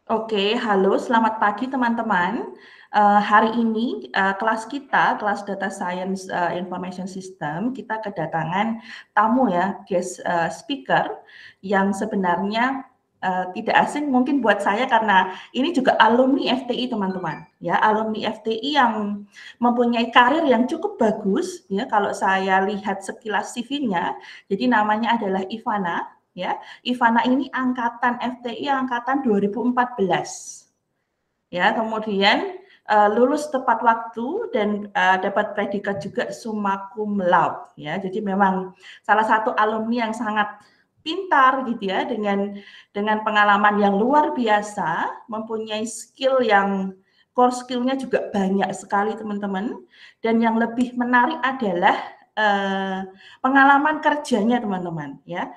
Oke, halo, selamat pagi teman-teman. Hari ini kelas kita, kelas Data Science Information System, kita kedatangan tamu ya, guest speaker yang sebenarnya tidak asing mungkin buat saya karena ini juga alumni FTI teman-teman. Ya, alumni FTI yang mempunyai karir yang cukup bagus. Ya, kalau saya lihat sekilas CV-nya, jadi namanya adalah Ivana. Ya, Ivana ini angkatan FTI angkatan 2014. Ya, kemudian lulus tepat waktu dan dapat predikat juga summa cum laude ya. Jadi memang salah satu alumni yang sangat pintar gitu ya dengan pengalaman yang luar biasa, mempunyai skill yang core skillnya juga banyak sekali teman-teman. Dan yang lebih menarik adalah pengalaman kerjanya teman-teman ya.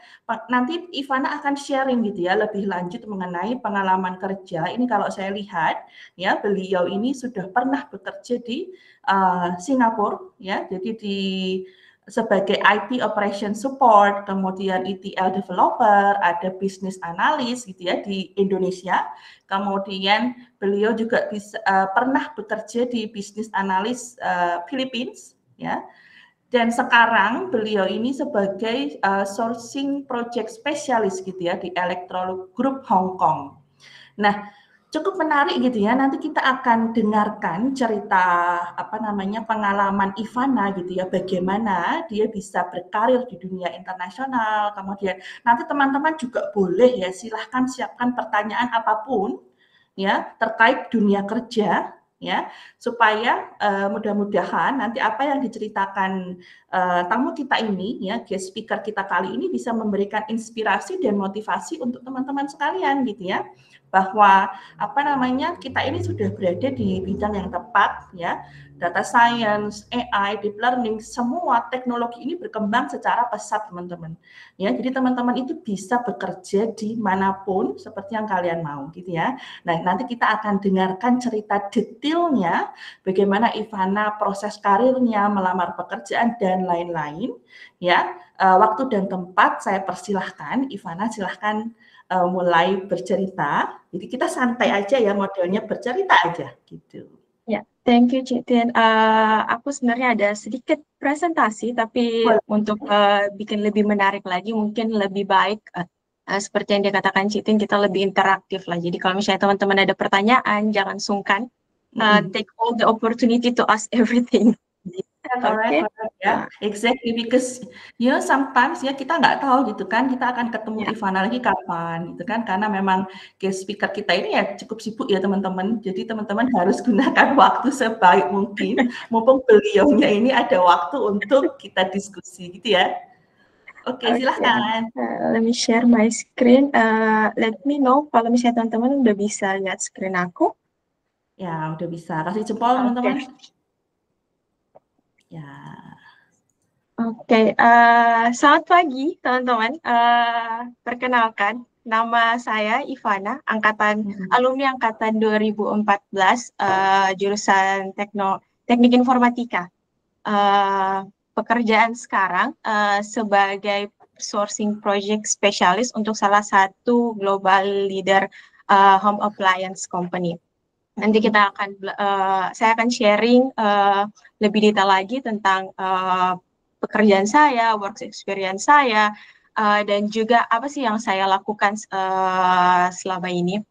Nanti Ivana akan sharing gitu ya lebih lanjut mengenai pengalaman kerja. Ini kalau saya lihat ya beliau ini sudah pernah bekerja di Singapura ya. Jadi di sebagai IT operation support, kemudian ETL developer, ada business analyst gitu ya di Indonesia. Kemudian beliau juga pernah bekerja di business analyst Philippines ya. Dan sekarang beliau ini sebagai sourcing project specialist gitu ya di Electrolux Group Hong Kong. Nah, cukup menarik gitu ya. Nanti kita akan dengarkan cerita pengalaman Ivana gitu ya, bagaimana dia bisa berkarir di dunia internasional. Kemudian nanti teman-teman juga boleh ya silahkan siapkan pertanyaan apapun ya terkait dunia kerja ya supaya mudah-mudahan nanti apa yang diceritakan tamu kita ini ya guest speaker kita kali ini bisa memberikan inspirasi dan motivasi untuk teman-teman sekalian gitu ya bahwa kita ini sudah berada di bidang yang tepat ya data science, AI, deep learning, semua teknologi ini berkembang secara pesat teman-teman ya jadi teman-teman itu bisa bekerja di manapun seperti yang kalian mau gitu ya. Nah, nanti kita akan dengarkan cerita detailnya bagaimana Ivana proses karirnya, melamar pekerjaan dan lain-lain. Ya, waktu dan tempat saya persilahkan. Ivana silahkan mulai bercerita. Jadi kita santai aja ya modelnya bercerita aja gitu. Ya, thank you Citin. Aku sebenarnya ada sedikit presentasi, tapi Boleh. untuk bikin lebih menarik lagi, mungkin lebih baik seperti yang dikatakan Citin, kita lebih interaktif lah. Jadi kalau misalnya teman-teman ada pertanyaan, jangan sungkan. Take all the opportunity to ask everything. Correct, Oke. correct ya, exactly because sometimes ya kita nggak tahu gitu kan, kita akan ketemu Ya. Ivana lagi kapan gitu kan, karena memang guest speaker kita ini ya cukup sibuk ya teman-teman, jadi teman-teman harus gunakan waktu sebaik mungkin, mumpung beliaunya ini ada waktu untuk kita diskusi gitu ya. Oke, Oke. silahkan. Let me share my screen. Let me know kalau misalnya teman-teman udah bisa lihat screen aku. Ya, udah bisa, kasih jempol Oke. teman-teman. Ya. Oke, selamat pagi teman-teman. Perkenalkan, nama saya Ivana, alumni angkatan 2014, jurusan Teknik Informatika. Pekerjaan sekarang sebagai sourcing project specialist untuk salah satu global leader home appliance company. Nanti saya akan sharing lebih detail lagi tentang pekerjaan saya, work experience saya, dan juga apa sih yang saya lakukan selama ini.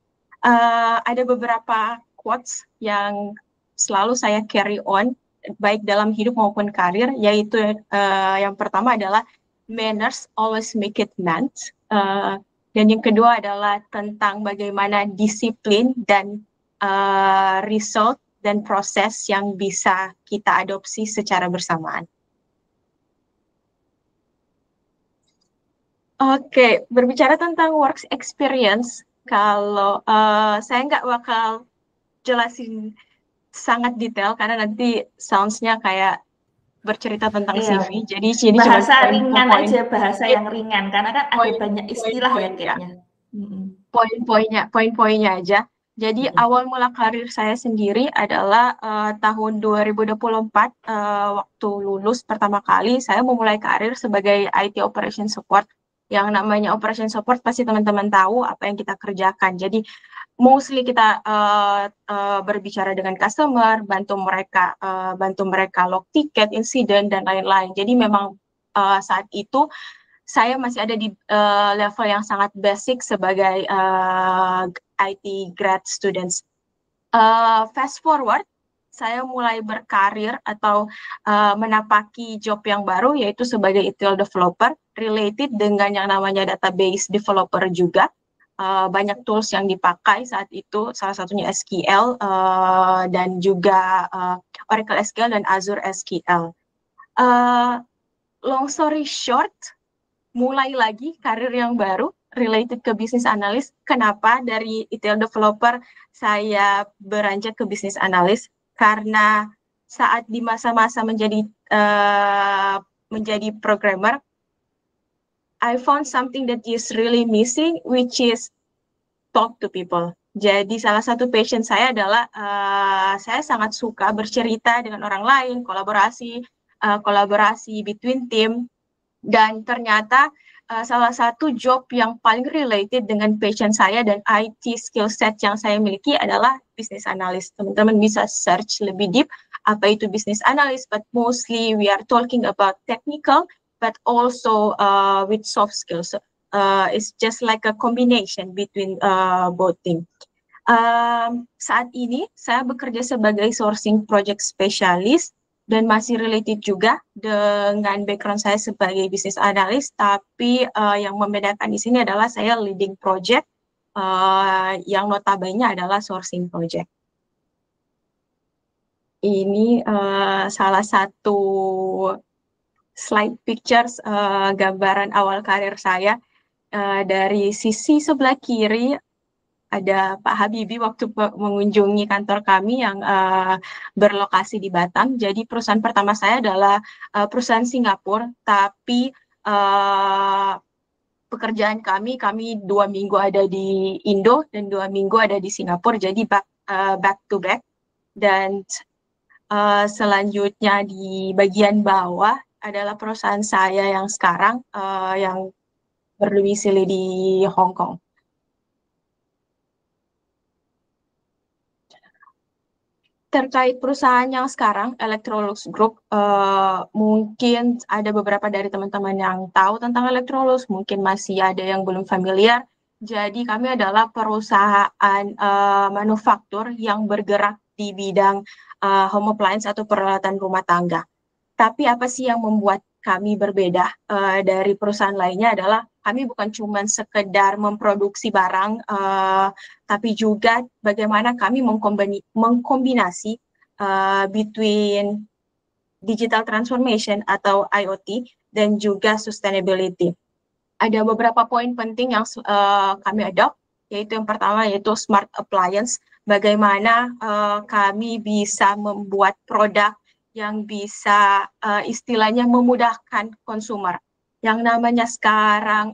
Ada beberapa quotes yang selalu saya carry on, baik dalam hidup maupun karir, yaitu yang pertama adalah manners always make it meant. Dan yang kedua adalah tentang bagaimana disiplin dan result dan proses yang bisa kita adopsi secara bersamaan. Oke, berbicara tentang work experience, kalau saya nggak bakal jelasin sangat detail karena nanti sounds-nya kayak bercerita tentang Iya, CV. Jadi cuma bahasa ringan poin-poin, aja, bahasa yang ringan karena kan ada banyak istilah ya poin-poinnya. kayaknya. Mm-mm. Poin-poinnya aja. Jadi Mm-mm. awal mula karir saya sendiri adalah tahun 2024, waktu lulus pertama kali saya memulai karir sebagai IT Operation Support. Yang namanya Operation Support pasti teman-teman tahu apa yang kita kerjakan. Jadi mostly kita berbicara dengan customer, bantu mereka log tiket, insiden dan lain-lain. Jadi memang saat itu saya masih ada di level yang sangat basic sebagai IT grad students. Fast forward, saya mulai berkarir atau menapaki job yang baru, yaitu sebagai ETL developer, related dengan yang namanya database developer juga. Banyak tools yang dipakai saat itu, salah satunya SQL dan juga Oracle SQL dan Azure SQL. Long story short, mulai lagi karir yang baru related ke bisnis analis. Kenapa dari ETL developer saya beranjak ke bisnis analis? Karena saat di masa-masa menjadi programmer, I found something that is really missing, which is talk to people. Jadi salah satu passion saya adalah saya sangat suka bercerita dengan orang lain, kolaborasi between team, dan ternyata salah satu job yang paling related dengan passion saya dan IT skill set yang saya miliki adalah business analyst. Teman-teman bisa search lebih deep apa itu business analyst, but mostly we are talking about technical, but also with soft skills. It's just like a combination between both things. Saat ini saya bekerja sebagai sourcing project specialist dan masih related juga dengan background saya sebagai business analyst, tapi yang membedakan di sini adalah saya leading project yang notabene adalah sourcing project. Ini salah satu slide pictures gambaran awal karir saya. Dari sisi sebelah kiri ada Pak Habibie waktu mengunjungi kantor kami yang berlokasi di Batam. Jadi perusahaan pertama saya adalah perusahaan Singapura, tapi pekerjaan kami 2 minggu ada di Indo dan 2 minggu ada di Singapura, jadi back to back. Dan selanjutnya di bagian bawah adalah perusahaan saya yang sekarang yang berdomisili di Hong Kong. Terkait perusahaan yang sekarang, Electrolux Group, mungkin ada beberapa dari teman-teman yang tahu tentang Electrolux, mungkin masih ada yang belum familiar. Jadi kami adalah perusahaan manufaktur yang bergerak di bidang home appliance atau peralatan rumah tangga. Tapi apa sih yang membuat kami berbeda dari perusahaan lainnya adalah kami bukan cuma sekedar memproduksi barang, tapi juga bagaimana kami mengkombinasi between digital transformation atau IoT dan juga sustainability. Ada beberapa poin penting yang kami adopt, yaitu yang pertama yaitu smart appliance, bagaimana kami bisa membuat produk yang bisa istilahnya memudahkan konsumer. Yang namanya sekarang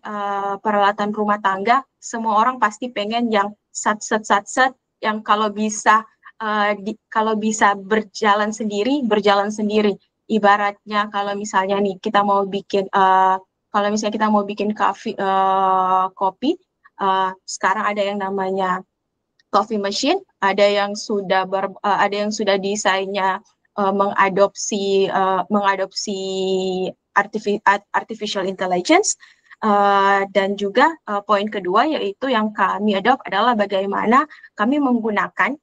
peralatan rumah tangga, semua orang pasti pengen yang sat-set, yang kalau bisa berjalan sendiri. Ibaratnya kalau misalnya nih kita mau bikin kopi, sekarang ada yang namanya coffee machine, ada yang sudah desainnya mengadopsi artificial intelligence, dan juga poin kedua yaitu yang kami adopt adalah bagaimana kami menggunakan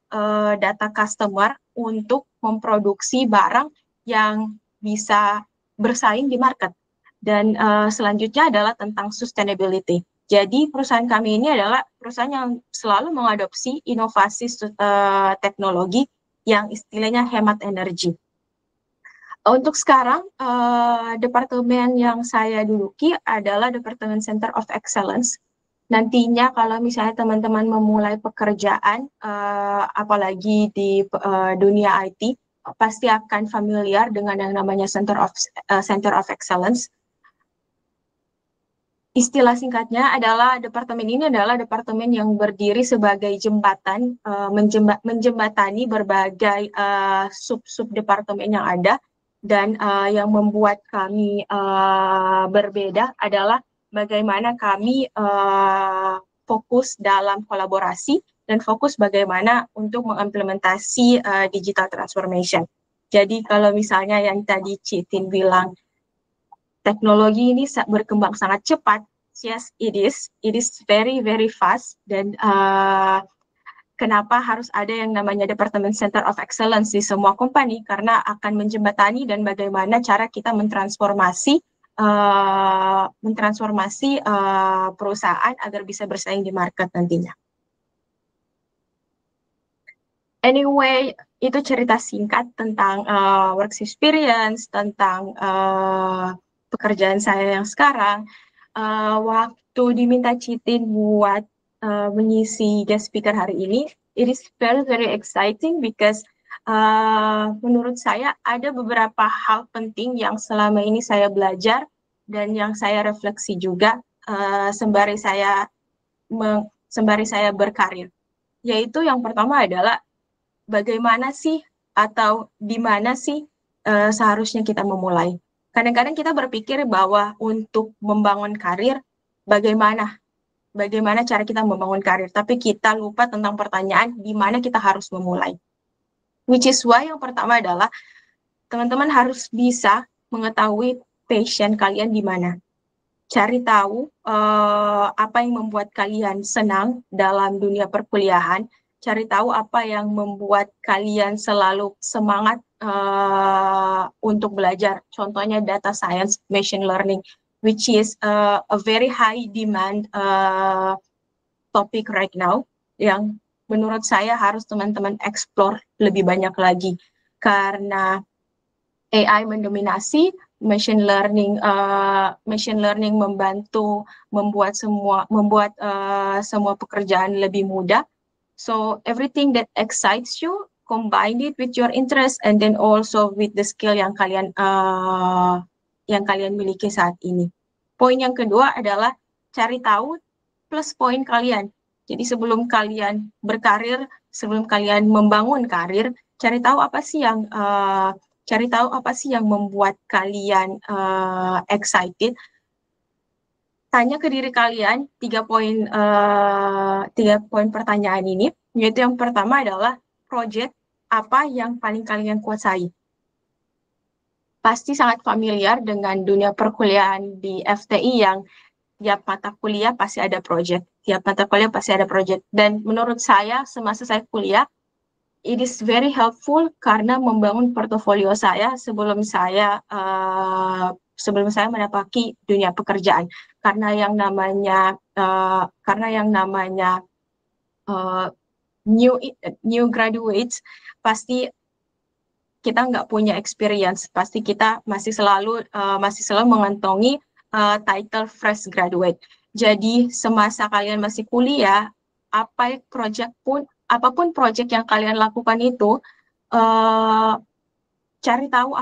data customer untuk memproduksi barang yang bisa bersaing di market. Dan selanjutnya adalah tentang sustainability. Jadi perusahaan kami ini adalah perusahaan yang selalu mengadopsi inovasi teknologi yang istilahnya hemat energi. Untuk sekarang, departemen yang saya duduki adalah Departemen Center of Excellence. Nantinya kalau misalnya teman-teman memulai pekerjaan, apalagi di dunia IT, pasti akan familiar dengan yang namanya Center of Excellence. Istilah singkatnya adalah departemen ini adalah departemen yang berdiri sebagai jembatan, menjembatani berbagai sub-sub departemen yang ada. Dan yang membuat kami berbeda adalah bagaimana kami fokus dalam kolaborasi dan fokus bagaimana untuk mengimplementasi digital transformation. Jadi kalau misalnya yang tadi Citin bilang, teknologi ini berkembang sangat cepat, yes it is very very fast, dan kenapa harus ada yang namanya Department Center of Excellence di semua company, karena akan menjembatani dan bagaimana cara kita mentransformasi perusahaan agar bisa bersaing di market nantinya. Anyway, itu cerita singkat tentang work experience, tentang pekerjaan saya yang sekarang. Waktu diminta Citin buat mengisi guest speaker hari ini, it is very very exciting because menurut saya ada beberapa hal penting yang selama ini saya belajar dan yang saya refleksi juga sembari saya berkarir. Yaitu yang pertama adalah bagaimana sih atau di mana sih seharusnya kita memulai. Kadang-kadang kita berpikir bahwa untuk membangun karir, bagaimana cara kita membangun karir, tapi kita lupa tentang pertanyaan di mana kita harus memulai. Which is why yang pertama adalah teman-teman harus bisa mengetahui passion kalian di mana. Cari tahu apa yang membuat kalian senang dalam dunia perkuliahan, cari tahu apa yang membuat kalian selalu semangat untuk belajar. Contohnya data science, machine learning, which is a very high demand topic right now, yang menurut saya harus teman-teman explore lebih banyak lagi, karena AI mendominasi, machine learning membantu membuat semua pekerjaan lebih mudah. So everything that excites you, combine it with your interest and then also with the skill yang kalian miliki saat ini. Poin yang kedua adalah cari tahu plus poin kalian. Jadi sebelum kalian berkarir, sebelum kalian membangun karir, cari tahu apa sih yang membuat kalian excited. Tanya ke diri kalian 3 poin pertanyaan ini, yaitu yang pertama adalah project apa yang paling kalian kuasai. Pasti sangat familiar dengan dunia perkuliahan di FTI yang tiap mata kuliah pasti ada project, dan menurut saya semasa saya kuliah, it is very helpful karena membangun portofolio saya sebelum saya menapaki dunia pekerjaan. Karena yang namanya new graduates, pasti kita nggak punya experience, pasti kita masih selalu mengantongi title fresh graduate. Jadi semasa kalian masih kuliah, apapun project yang kalian lakukan itu, cari tahu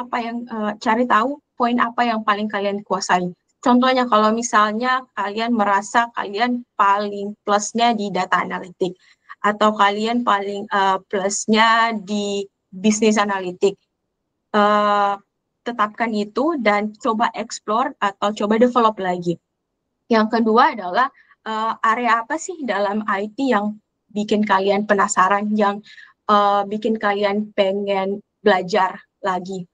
poin apa yang paling kalian kuasai. Contohnya kalau misalnya kalian merasa kalian paling plusnya di data analitik, atau kalian paling plusnya di bisnis analitik, tetapkan itu dan coba explore atau coba develop lagi. Yang kedua adalah area apa sih dalam IT yang bikin kalian penasaran, yang bikin kalian pengen belajar lagi.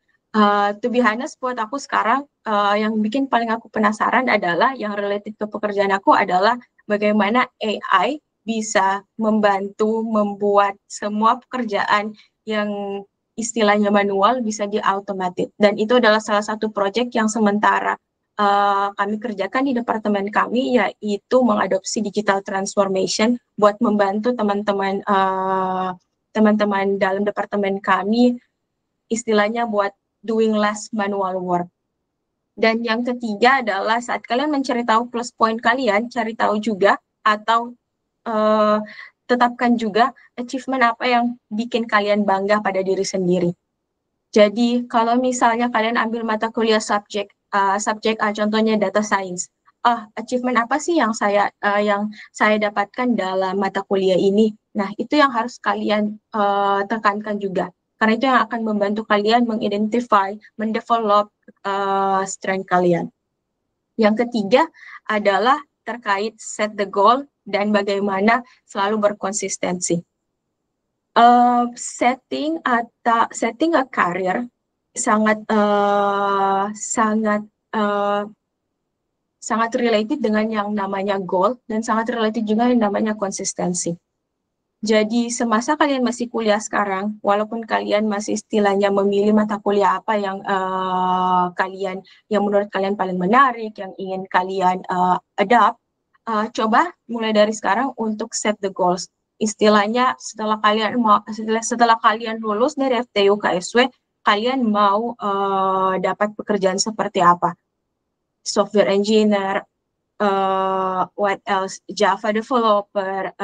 To be honest, buat aku sekarang yang bikin paling aku penasaran adalah yang related ke pekerjaan aku adalah bagaimana AI bisa membantu membuat semua pekerjaan yang istilahnya manual bisa di-automated. Dan itu adalah salah satu proyek yang sementara kami kerjakan di departemen kami, yaitu mengadopsi digital transformation buat membantu teman-teman dalam departemen kami, istilahnya buat doing less manual work. Dan yang ketiga adalah saat kalian mencari tahu plus point kalian, cari tahu juga atau tetapkan juga achievement apa yang bikin kalian bangga pada diri sendiri. Jadi kalau misalnya kalian ambil mata kuliah subjek contohnya data science, achievement apa sih yang saya dapatkan dalam mata kuliah ini? Nah, itu yang harus kalian tekankan juga. Karena itu yang akan membantu kalian mengidentify, mendevelop strength kalian. Yang ketiga adalah terkait set the goal dan bagaimana selalu berkonsistensi. Setting a career sangat related dengan yang namanya goal dan sangat related juga yang namanya konsistensi. Jadi semasa kalian masih kuliah sekarang, walaupun kalian masih istilahnya memilih mata kuliah apa yang yang menurut kalian paling menarik, yang ingin kalian adapt, coba mulai dari sekarang untuk set the goals. Istilahnya setelah kalian lulus dari FTU KSW, kalian mau dapat pekerjaan seperti apa? Software engineer, what else? Java developer,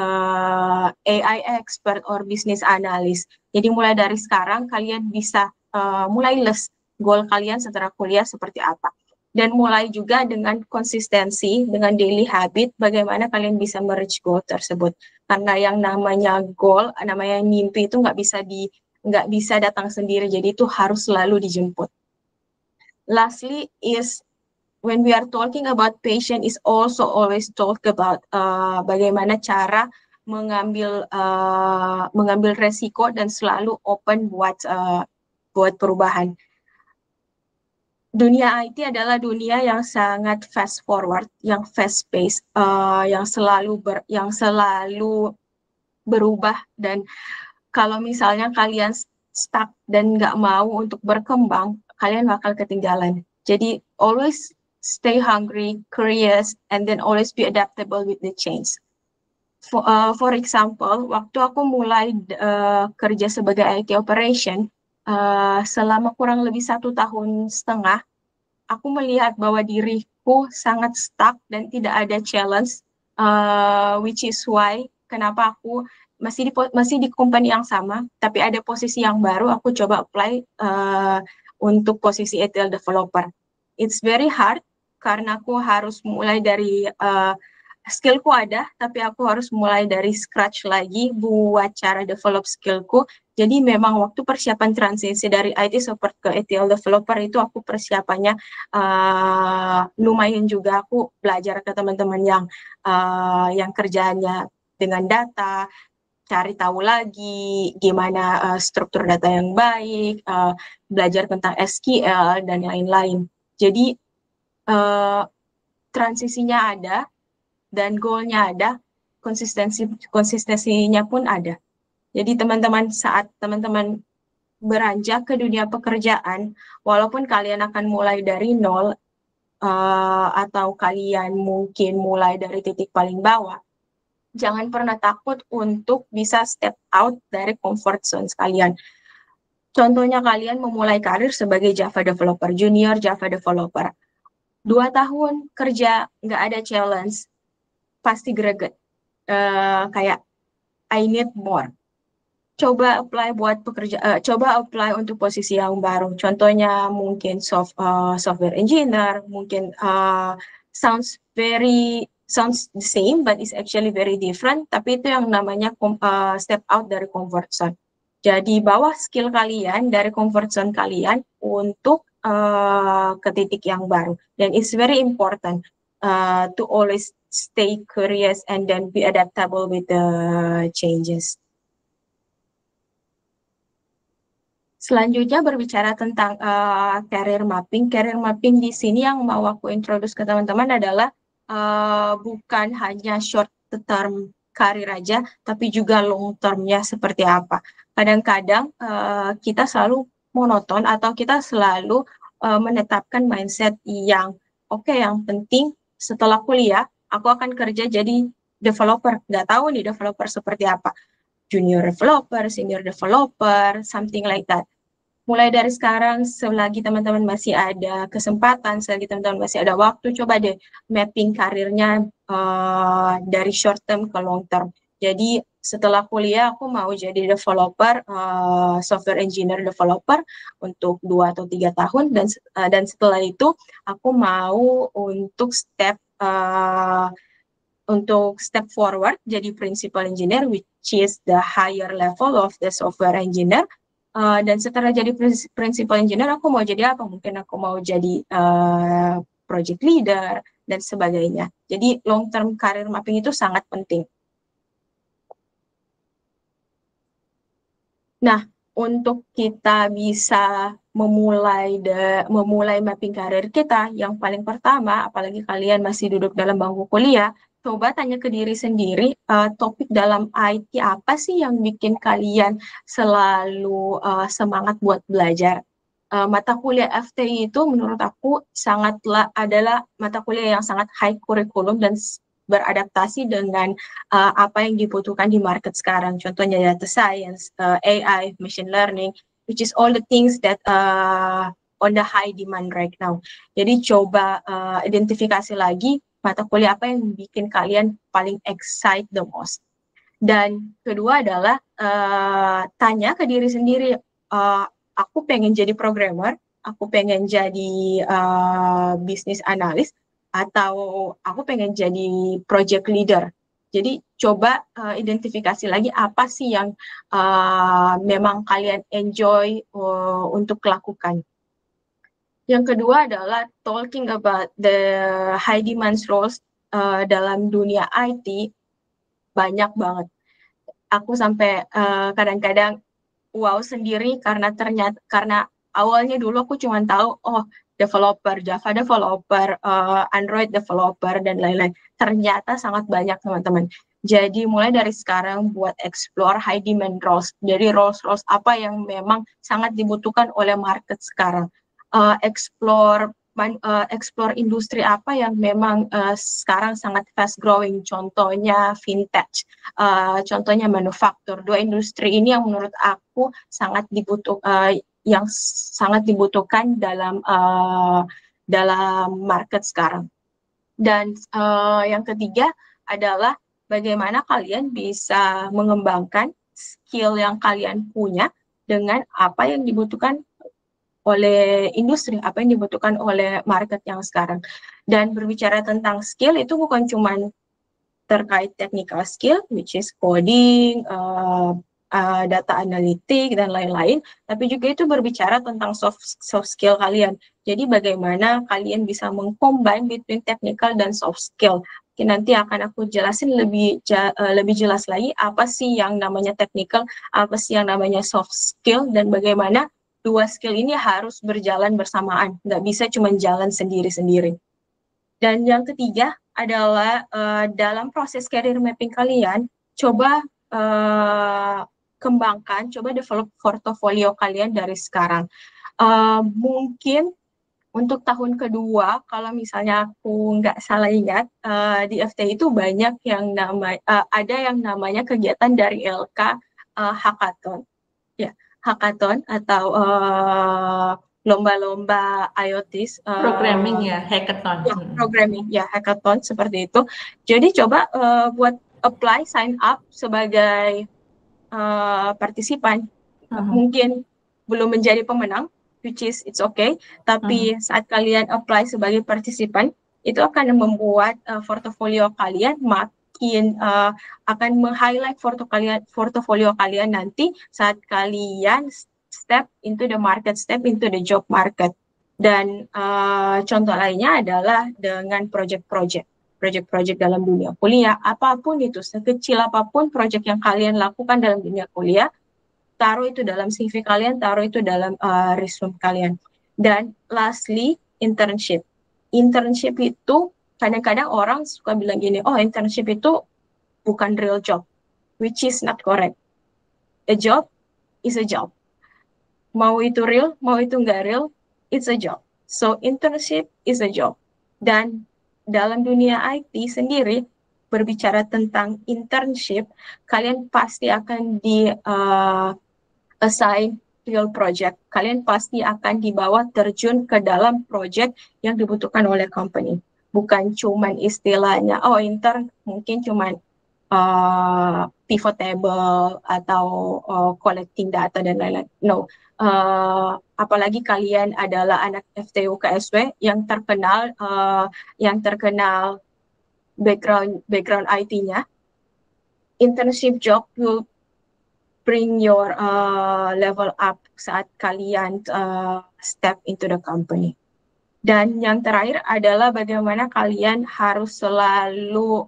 AI expert, or business analyst. Jadi mulai dari sekarang kalian bisa mulai list goal kalian setelah kuliah seperti apa. Dan mulai juga dengan konsistensi, dengan daily habit, bagaimana kalian bisa merge goal tersebut. Karena yang namanya goal, namanya mimpi itu nggak bisa datang sendiri, jadi itu harus selalu dijemput. Lastly is when we are talking about passion is also always talk about bagaimana cara mengambil resiko dan selalu open buat perubahan. Dunia IT adalah dunia yang sangat fast forward, yang fast pace, yang selalu berubah, dan kalau misalnya kalian stuck dan nggak mau untuk berkembang, kalian bakal ketinggalan. Jadi always stay hungry, curious, and then always be adaptable with the change. For example, waktu aku mulai kerja sebagai IT operation, selama kurang lebih 1,5 tahun, aku melihat bahwa diriku sangat stuck dan tidak ada challenge, which is why kenapa aku masih di company yang sama, tapi ada posisi yang baru, aku coba apply untuk posisi ETL developer. It's very hard, karena aku harus mulai dari skillku ada, tapi aku harus mulai dari scratch lagi buat cara develop skillku. Jadi memang waktu persiapan transisi dari IT support ke ETL developer itu aku persiapannya lumayan juga. Aku belajar ke teman-teman yang kerjanya dengan data, cari tahu lagi gimana struktur data yang baik, belajar tentang SQL dan lain-lain. Jadi transisinya ada dan goalnya ada, konsistensinya pun ada. Jadi teman-teman, saat teman-teman beranjak ke dunia pekerjaan, walaupun kalian akan mulai dari nol, atau kalian mungkin mulai dari titik paling bawah, jangan pernah takut untuk bisa step out dari comfort zone kalian. Contohnya kalian memulai karir sebagai Java developer, junior Java developer. 2 tahun kerja, nggak ada challenge, pasti greget. Kayak, I need more. Coba apply untuk posisi yang baru. Contohnya mungkin software engineer, mungkin sounds the same, but it's actually very different. Tapi itu yang namanya step out dari comfort zone. Jadi bawa skill kalian dari comfort zone kalian untuk ke titik yang baru. Dan it's very important to always stay curious and then be adaptable with the changes. Selanjutnya berbicara tentang career mapping. Career mapping di sini yang mau aku introduce ke teman-teman adalah bukan hanya short term karir aja, tapi juga long termnya seperti apa. Kadang-kadang kita selalu monoton atau kita selalu menetapkan mindset yang yang penting setelah kuliah aku akan kerja jadi developer. Nggak tahu nih developer seperti apa. Junior developer, senior developer, something like that. Mulai dari sekarang, selagi teman-teman masih ada kesempatan, selagi teman-teman masih ada waktu, coba deh mapping karirnya dari short term ke long term. Jadi setelah kuliah aku mau jadi developer, software engineer developer untuk 2 atau 3 tahun, dan setelah itu aku mau untuk step forward jadi principal engineer, which is the higher level of the software engineer. Dan setelah jadi principal engineer, aku mau jadi apa? Mungkin aku mau jadi project leader dan sebagainya. Jadi long term career mapping itu sangat penting. Nah, untuk kita bisa memulai mapping karir kita, yang paling pertama, apalagi kalian masih duduk dalam bangku kuliah, coba tanya ke diri sendiri, topik dalam IT apa sih yang bikin kalian selalu semangat buat belajar? Mata kuliah FTI itu menurut aku adalah mata kuliah yang sangat high curriculum dan beradaptasi dengan apa yang dibutuhkan di market sekarang. Contohnya data science, AI, machine learning, which is all the things that on the high demand right now. Jadi coba identifikasi lagi mata kuliah apa yang bikin kalian paling excite the most. Dan kedua adalah tanya ke diri sendiri, aku pengen jadi programmer, aku pengen jadi business analyst, atau aku pengen jadi project leader. Jadi coba identifikasi lagi apa sih yang memang kalian enjoy untuk lakukan. Yang kedua adalah talking about the high demand roles dalam dunia IT, banyak banget. Aku sampai kadang-kadang wow sendiri karena awalnya dulu aku cuma tahu developer, Java developer, Android developer dan lain-lain. Ternyata sangat banyak teman-teman. Jadi mulai dari sekarang buat explore high demand roles. Jadi roles apa yang memang sangat dibutuhkan oleh market sekarang. Explore industri apa yang memang sekarang sangat fast growing. Contohnya fintech, contohnya manufaktur. Dua industri ini yang menurut aku yang sangat dibutuhkan dalam market sekarang. Dan yang ketiga adalah bagaimana kalian bisa mengembangkan skill yang kalian punya dengan apa yang dibutuhkan oleh industri, apa yang dibutuhkan oleh market yang sekarang. Dan berbicara tentang skill itu bukan cuma terkait technical skill, which is coding, data analitik, dan lain-lain, tapi juga itu berbicara tentang soft skill kalian. Jadi bagaimana kalian bisa mengcombine between technical dan soft skill. Nanti akan aku jelasin lebih jelas lagi apa sih yang namanya technical, apa sih yang namanya soft skill, dan bagaimana dua skill ini harus berjalan bersamaan, nggak bisa cuma jalan sendiri-sendiri. Dan yang ketiga adalah dalam proses career mapping kalian, coba kembangkan, coba develop portofolio kalian dari sekarang. Mungkin untuk tahun kedua, kalau misalnya aku nggak salah ingat, di FT itu banyak yang ada yang namanya kegiatan dari LK Hackathon. Ya, hackathon atau lomba-lomba IoT, Programming ya, hackathon. Programming ya, hackathon seperti itu. Jadi coba buat apply, sign up sebagai partisipan. Mungkin belum menjadi pemenang, which is it's okay, tapi saat kalian apply sebagai partisipan, itu akan membuat portofolio kalian makin akan meng-highlight portofolio kalian nanti saat kalian step into the job market. Dan contoh lainnya adalah dengan project dalam dunia kuliah, apapun itu, sekecil apapun project yang kalian lakukan dalam dunia kuliah, taruh itu dalam CV kalian, taruh itu dalam resume kalian. Dan lastly, internship. Internship itu kadang-kadang orang suka bilang gini, internship itu bukan real job, which is not correct. A job is a job. Mau itu real, mau itu nggak real, it's a job. So internship is a job. Dan dalam dunia IT sendiri, berbicara tentang internship, kalian pasti akan assign real project. Kalian pasti akan dibawa terjun ke dalam project yang dibutuhkan oleh company. Bukan cuman istilahnya, intern mungkin cuman pivot table atau collecting data dan lain-lain. No. Apalagi kalian adalah anak FTU KSW yang terkenal background IT-nya, internship job will bring your level up saat kalian step into the company. Dan yang terakhir adalah bagaimana kalian harus selalu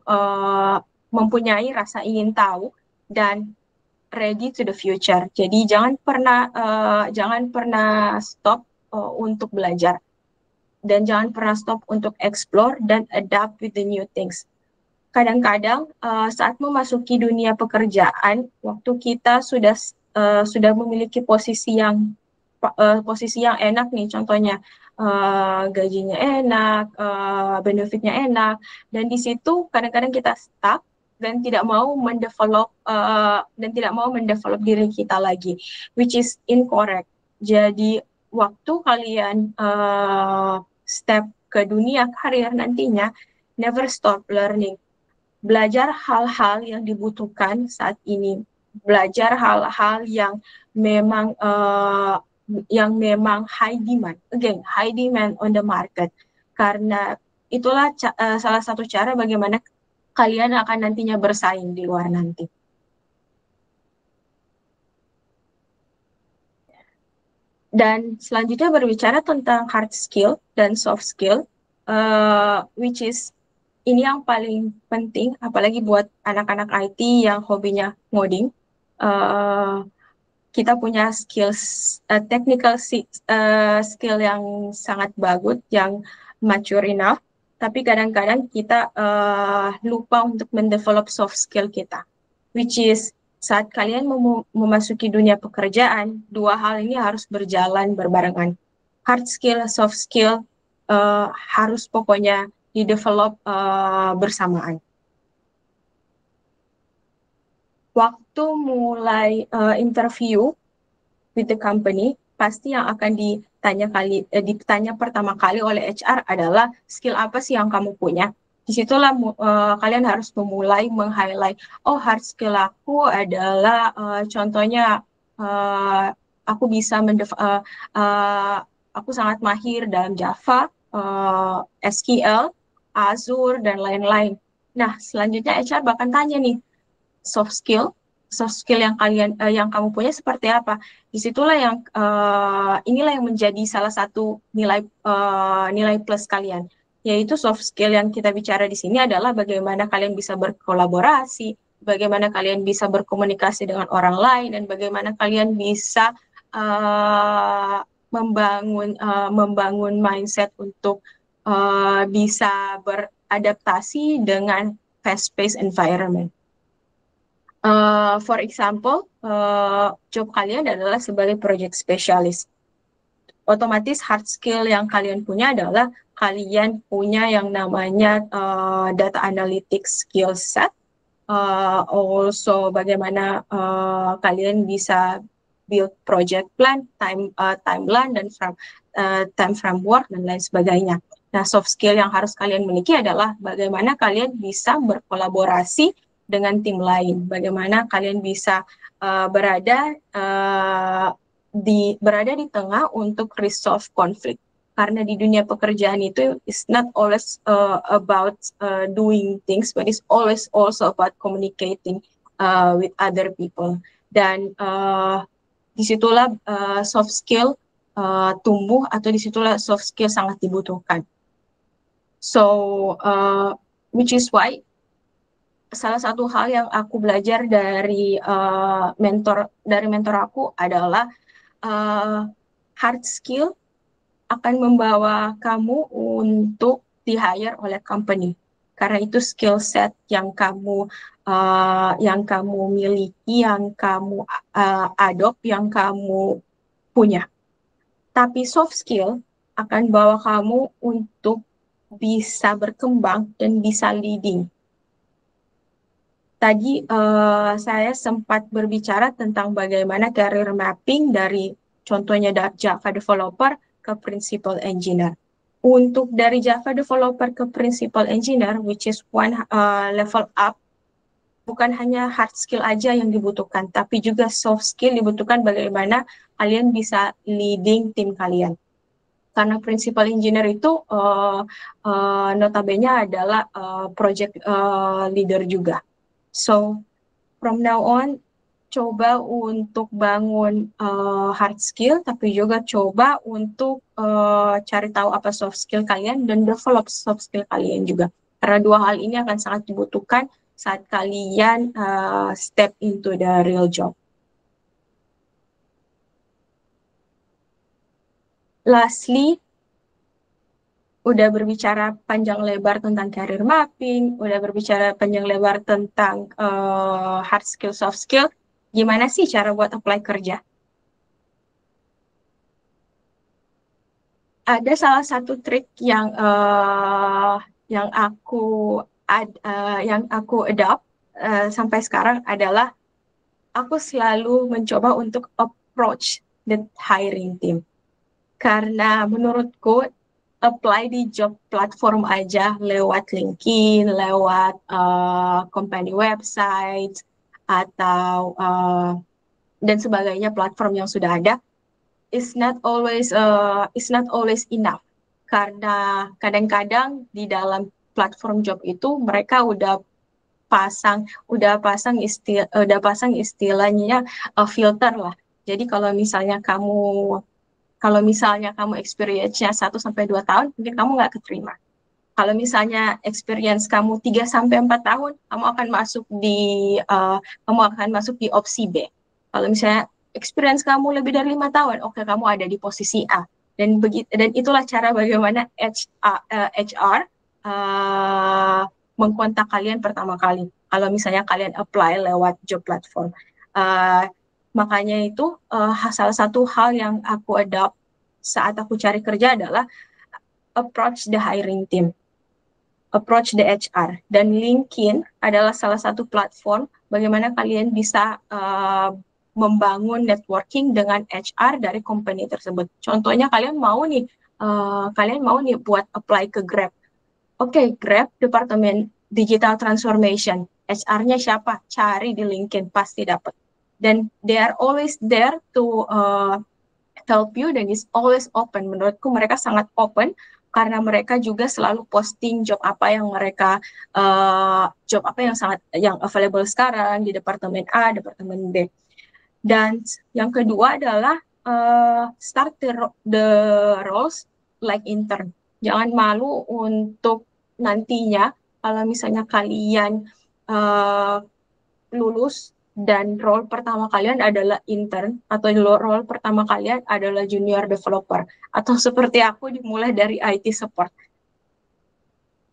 mempunyai rasa ingin tahu dan ready to the future. Jadi jangan pernah stop untuk belajar, dan jangan pernah stop untuk explore dan adapt with the new things. Kadang-kadang saat memasuki dunia pekerjaan, waktu kita sudah memiliki posisi yang enak nih, contohnya gajinya enak, benefitnya enak, dan di situ kadang-kadang kita stuck dan tidak mau mendevelop diri kita lagi, which is incorrect. Jadi waktu kalian step ke dunia karir nantinya, never stop learning. Belajar hal-hal yang dibutuhkan saat ini, belajar hal-hal yang memang high demand, again high demand on the market, karena itulah salah satu cara bagaimana kalian akan nantinya bersaing di luar nanti. Dan selanjutnya berbicara tentang hard skill dan soft skill, which is ini yang paling penting, apalagi buat anak-anak IT yang hobinya ngoding. Kita punya technical skill yang sangat bagus, yang mature enough, tapi kadang-kadang kita lupa untuk mendevelop soft skill kita, which is saat kalian memasuki dunia pekerjaan, dua hal ini harus berjalan berbarengan. Hard skill, soft skill harus pokoknya di-develop bersamaan. Waktu mulai interview with the company, pasti yang akan ditanya pertama kali oleh HR adalah skill apa sih yang kamu punya. Disitulah kalian harus memulai meng-highlight, oh hard skill aku adalah contohnya aku bisa aku sangat mahir dalam Java, SQL, Azure, dan lain-lain. Nah, selanjutnya HR bahkan tanya nih, soft skill yang kamu punya seperti apa. Disitulah inilah yang menjadi salah satu nilai plus kalian, yaitu soft skill yang kita bicara di sini adalah bagaimana kalian bisa berkolaborasi, bagaimana kalian bisa berkomunikasi dengan orang lain, dan bagaimana kalian bisa membangun mindset untuk bisa beradaptasi dengan fast-paced environment. For example, job kalian adalah sebagai project specialist. Otomatis hard skill yang kalian punya adalah kalian punya yang namanya data analytics skill set. Also bagaimana kalian bisa build project plan, timeline, dan time framework, dan lain sebagainya. Nah, soft skill yang harus kalian miliki adalah bagaimana kalian bisa berkolaborasi dengan tim lain, bagaimana kalian bisa berada di tengah untuk resolve konflik. Karena di dunia pekerjaan itu is not always about doing things, but it's always also about communicating with other people. Dan disitulah soft skill tumbuh, atau disitulah soft skill sangat dibutuhkan. So, which is why salah satu hal yang aku belajar dari mentor aku adalah hard skill akan membawa kamu untuk di-hire oleh company, karena itu skill set yang kamu miliki, yang kamu adopt, yang kamu punya. Tapi soft skill akan bawa kamu untuk bisa berkembang dan bisa leading. Tadi saya sempat berbicara tentang bagaimana career mapping dari contohnya Java developer ke principal engineer. Untuk dari Java developer ke principal engineer, which is one level up, bukan hanya hard skill aja yang dibutuhkan, tapi juga soft skill dibutuhkan bagaimana kalian bisa leading tim kalian. Karena principal engineer itu notabene adalah project leader juga. So, from now on, coba untuk bangun hard skill, tapi juga coba untuk cari tahu apa soft skill kalian dan develop soft skill kalian juga. Karena dua hal ini akan sangat dibutuhkan saat kalian step into the real job. Lastly, udah berbicara panjang lebar tentang career mapping, udah berbicara panjang lebar tentang hard skill, soft skill. Gimana sih cara buat apply kerja? Ada salah satu trik yang aku adopt sampai sekarang adalah aku selalu mencoba untuk approach the hiring team. Karena menurutku apply di job platform aja lewat LinkedIn, lewat company website atau dan sebagainya platform yang sudah ada is not always enough, karena kadang-kadang di dalam platform job itu mereka udah pasang istilahnya filter lah. Jadi kalau misalnya kamu experience-nya 1 sampai 2 tahun, mungkin kamu nggak keterima. Kalau misalnya experience kamu 3 sampai 4 tahun, kamu akan masuk di opsi B. Kalau misalnya experience kamu lebih dari 5 tahun, oke, kamu ada di posisi A. Dan itulah cara bagaimana HR mengkontak kalian pertama kali. Kalau misalnya kalian apply lewat job platform. Makanya itu salah satu hal yang aku adopt saat aku cari kerja adalah approach the hiring team, approach the HR. Dan LinkedIn adalah salah satu platform bagaimana kalian bisa membangun networking dengan HR dari company tersebut. Contohnya kalian mau nih buat apply ke Grab. Oke, Grab Departemen Digital Transformation. HR-nya siapa? Cari di LinkedIn, pasti dapat. Dan they are always there to help you, dan is always open. Menurutku mereka sangat open karena mereka juga selalu posting job apa yang available sekarang di departemen A, departemen B. Dan yang kedua adalah start the roles like intern. Jangan malu untuk nantinya kalau misalnya kalian lulus dan role pertama kalian adalah intern atau role pertama kalian adalah junior developer atau seperti aku dimulai dari IT support.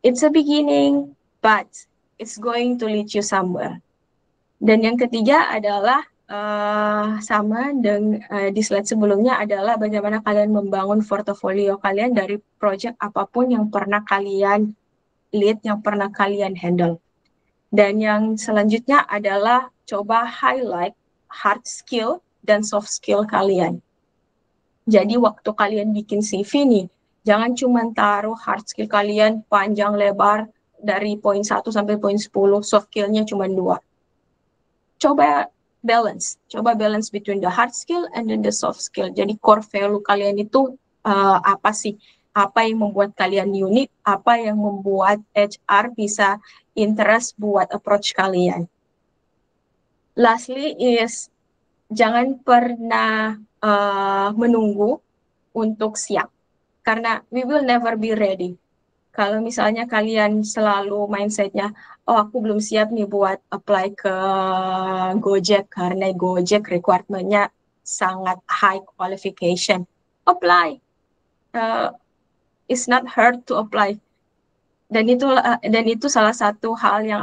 It's a beginning, but it's going to lead you somewhere. Dan yang ketiga adalah sama dengan di slide sebelumnya adalah bagaimana kalian membangun portofolio kalian dari project apapun yang pernah kalian lead, yang pernah kalian handle. Dan yang selanjutnya adalah coba highlight hard skill dan soft skill kalian. Jadi waktu kalian bikin CV nih, jangan cuma taruh hard skill kalian panjang lebar dari poin 1 sampai poin 10, soft skill-nya cuma 2. Coba balance between the hard skill and then the soft skill. Jadi core value kalian itu apa sih? Apa yang membuat kalian unik? Apa yang membuat HR bisa interest buat approach kalian? Lastly is jangan pernah menunggu untuk siap, karena we will never be ready. Kalau misalnya kalian selalu mindsetnya, oh aku belum siap nih buat apply ke Gojek karena Gojek requirement-nya sangat high qualification. Apply. It's not hard to apply. Dan itu salah satu hal yang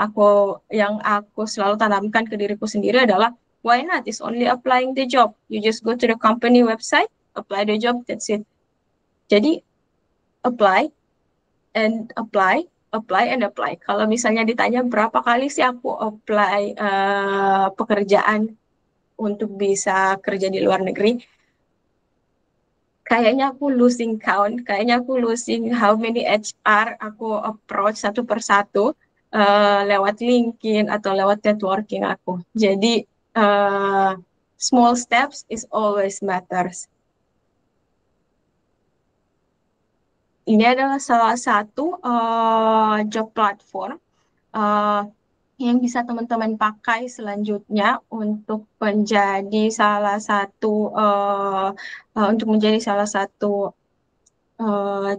aku selalu tanamkan ke diriku sendiri adalah why not? It's only applying the job. You just go to the company website, apply the job, that's it. Jadi apply and apply and apply. Kalau misalnya ditanya berapa kali sih aku apply pekerjaan untuk bisa kerja di luar negeri, kayaknya aku losing count, kayaknya aku losing how many HR aku approach satu persatu lewat LinkedIn atau lewat networking aku. Jadi small steps is always matters. Ini adalah salah satu job platform yang bisa teman-teman pakai selanjutnya untuk menjadi salah satu eh,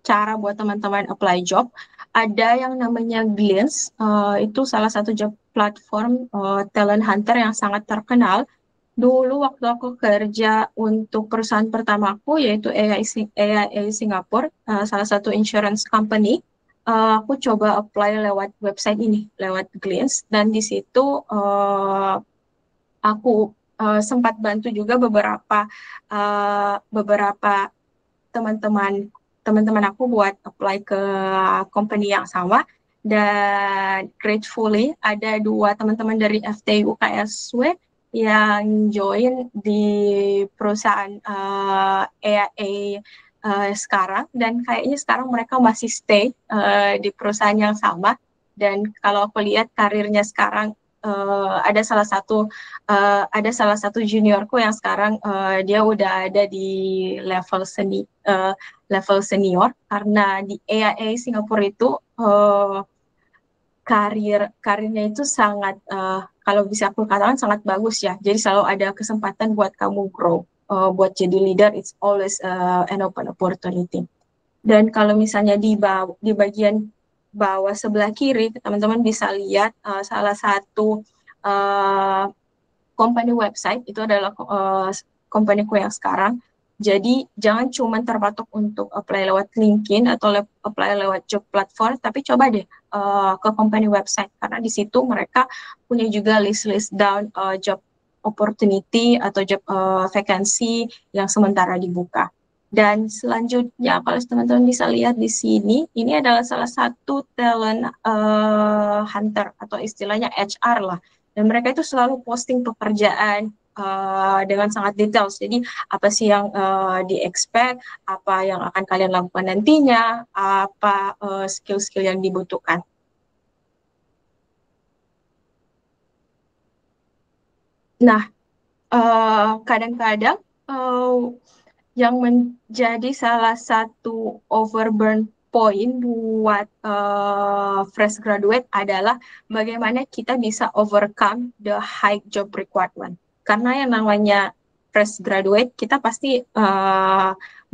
cara buat teman-teman apply job. Ada yang namanya Glints, itu salah satu job platform talent hunter yang sangat terkenal. Dulu waktu aku kerja untuk perusahaan pertamaku yaitu AIA Singapore, salah satu insurance company, aku coba apply lewat website ini, lewat Glints, dan di situ aku sempat bantu juga beberapa teman-teman teman-teman aku buat apply ke company yang sama, dan gratefully ada dua teman-teman dari FTU KSW yang join di perusahaan AIA sekarang, dan kayaknya sekarang mereka masih stay di perusahaan yang sama. Dan kalau aku lihat karirnya sekarang, ada salah satu juniorku yang sekarang dia udah ada di level senior, karena di AIA Singapura itu karirnya itu sangat kalau bisa aku katakan sangat bagus ya. Jadi selalu ada kesempatan buat kamu grow, buat jadi leader. It's always an open opportunity. Dan kalau misalnya di bagian bawah sebelah kiri, teman-teman bisa lihat salah satu uh, company website. Itu adalah companyku yang sekarang. Jadi jangan cuma terpatok untuk apply lewat LinkedIn atau apply lewat job platform, tapi coba deh ke company website, karena di situ mereka punya juga list-list down job opportunity atau job vacancy yang sementara dibuka. Dan selanjutnya, kalau teman-teman bisa lihat di sini, ini adalah salah satu talent hunter atau istilahnya HR lah. Dan mereka itu selalu posting pekerjaan dengan sangat detail. Jadi apa sih yang di-expect, apa yang akan kalian lakukan nantinya, apa skill-skill yang dibutuhkan. Nah, kadang-kadang yang menjadi salah satu overburn point buat fresh graduate adalah bagaimana kita bisa overcome the high job requirement. Karena yang namanya fresh graduate, kita pasti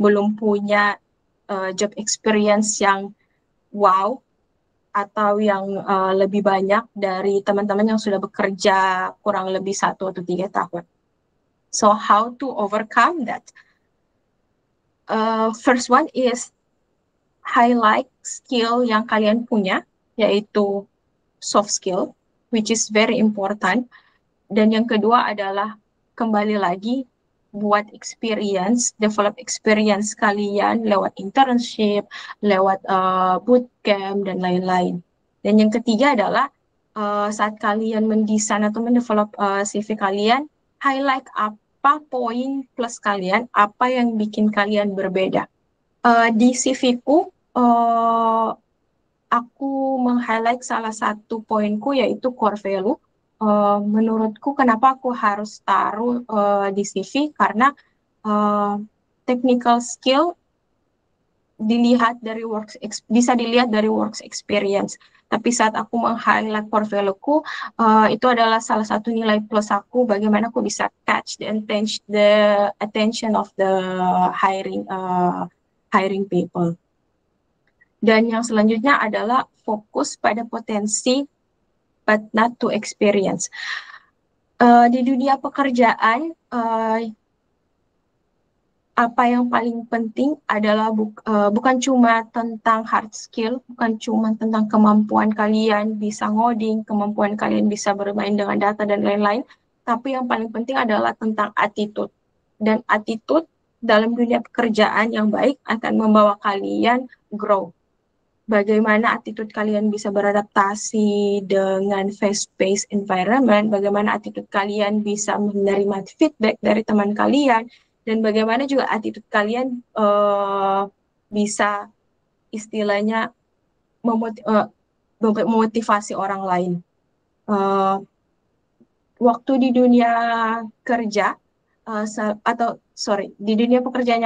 belum punya job experience yang wow, atau yang lebih banyak dari teman-teman yang sudah bekerja kurang lebih 1 atau 3 tahun. So how to overcome that? First one is highlight skill yang kalian punya, yaitu soft skill, which is very important. Dan yang kedua adalah kembali lagi buat experience, develop experience kalian lewat internship, lewat bootcamp, dan lain-lain. Dan yang ketiga adalah saat kalian mendesain atau mendevelop CV kalian, highlight apa poin plus kalian, apa yang bikin kalian berbeda. Di CV-ku, aku meng-highlight salah satu poinku yaitu core value. Menurutku kenapa aku harus taruh di CV, karena technical skill bisa dilihat dari works experience. Tapi saat aku meng-highlight core value-ku, itu adalah salah satu nilai plus aku, bagaimana aku bisa catch the attention of the hiring people. Dan yang selanjutnya adalah fokus pada potensi but not to experience. Di dunia pekerjaan, apa yang paling penting adalah bukan cuma tentang hard skill, bukan cuma tentang kemampuan kalian bisa ngoding, kemampuan kalian bisa bermain dengan data dan lain-lain, tapi yang paling penting adalah tentang attitude. Dan attitude dalam dunia pekerjaan yang baik akan membawa kalian grow. Bagaimana attitude kalian bisa beradaptasi dengan fast-paced environment, bagaimana attitude kalian bisa menerima feedback dari teman kalian, dan bagaimana juga attitude kalian bisa istilahnya memotivasi orang lain. Waktu di dunia kerja, di dunia pekerjaan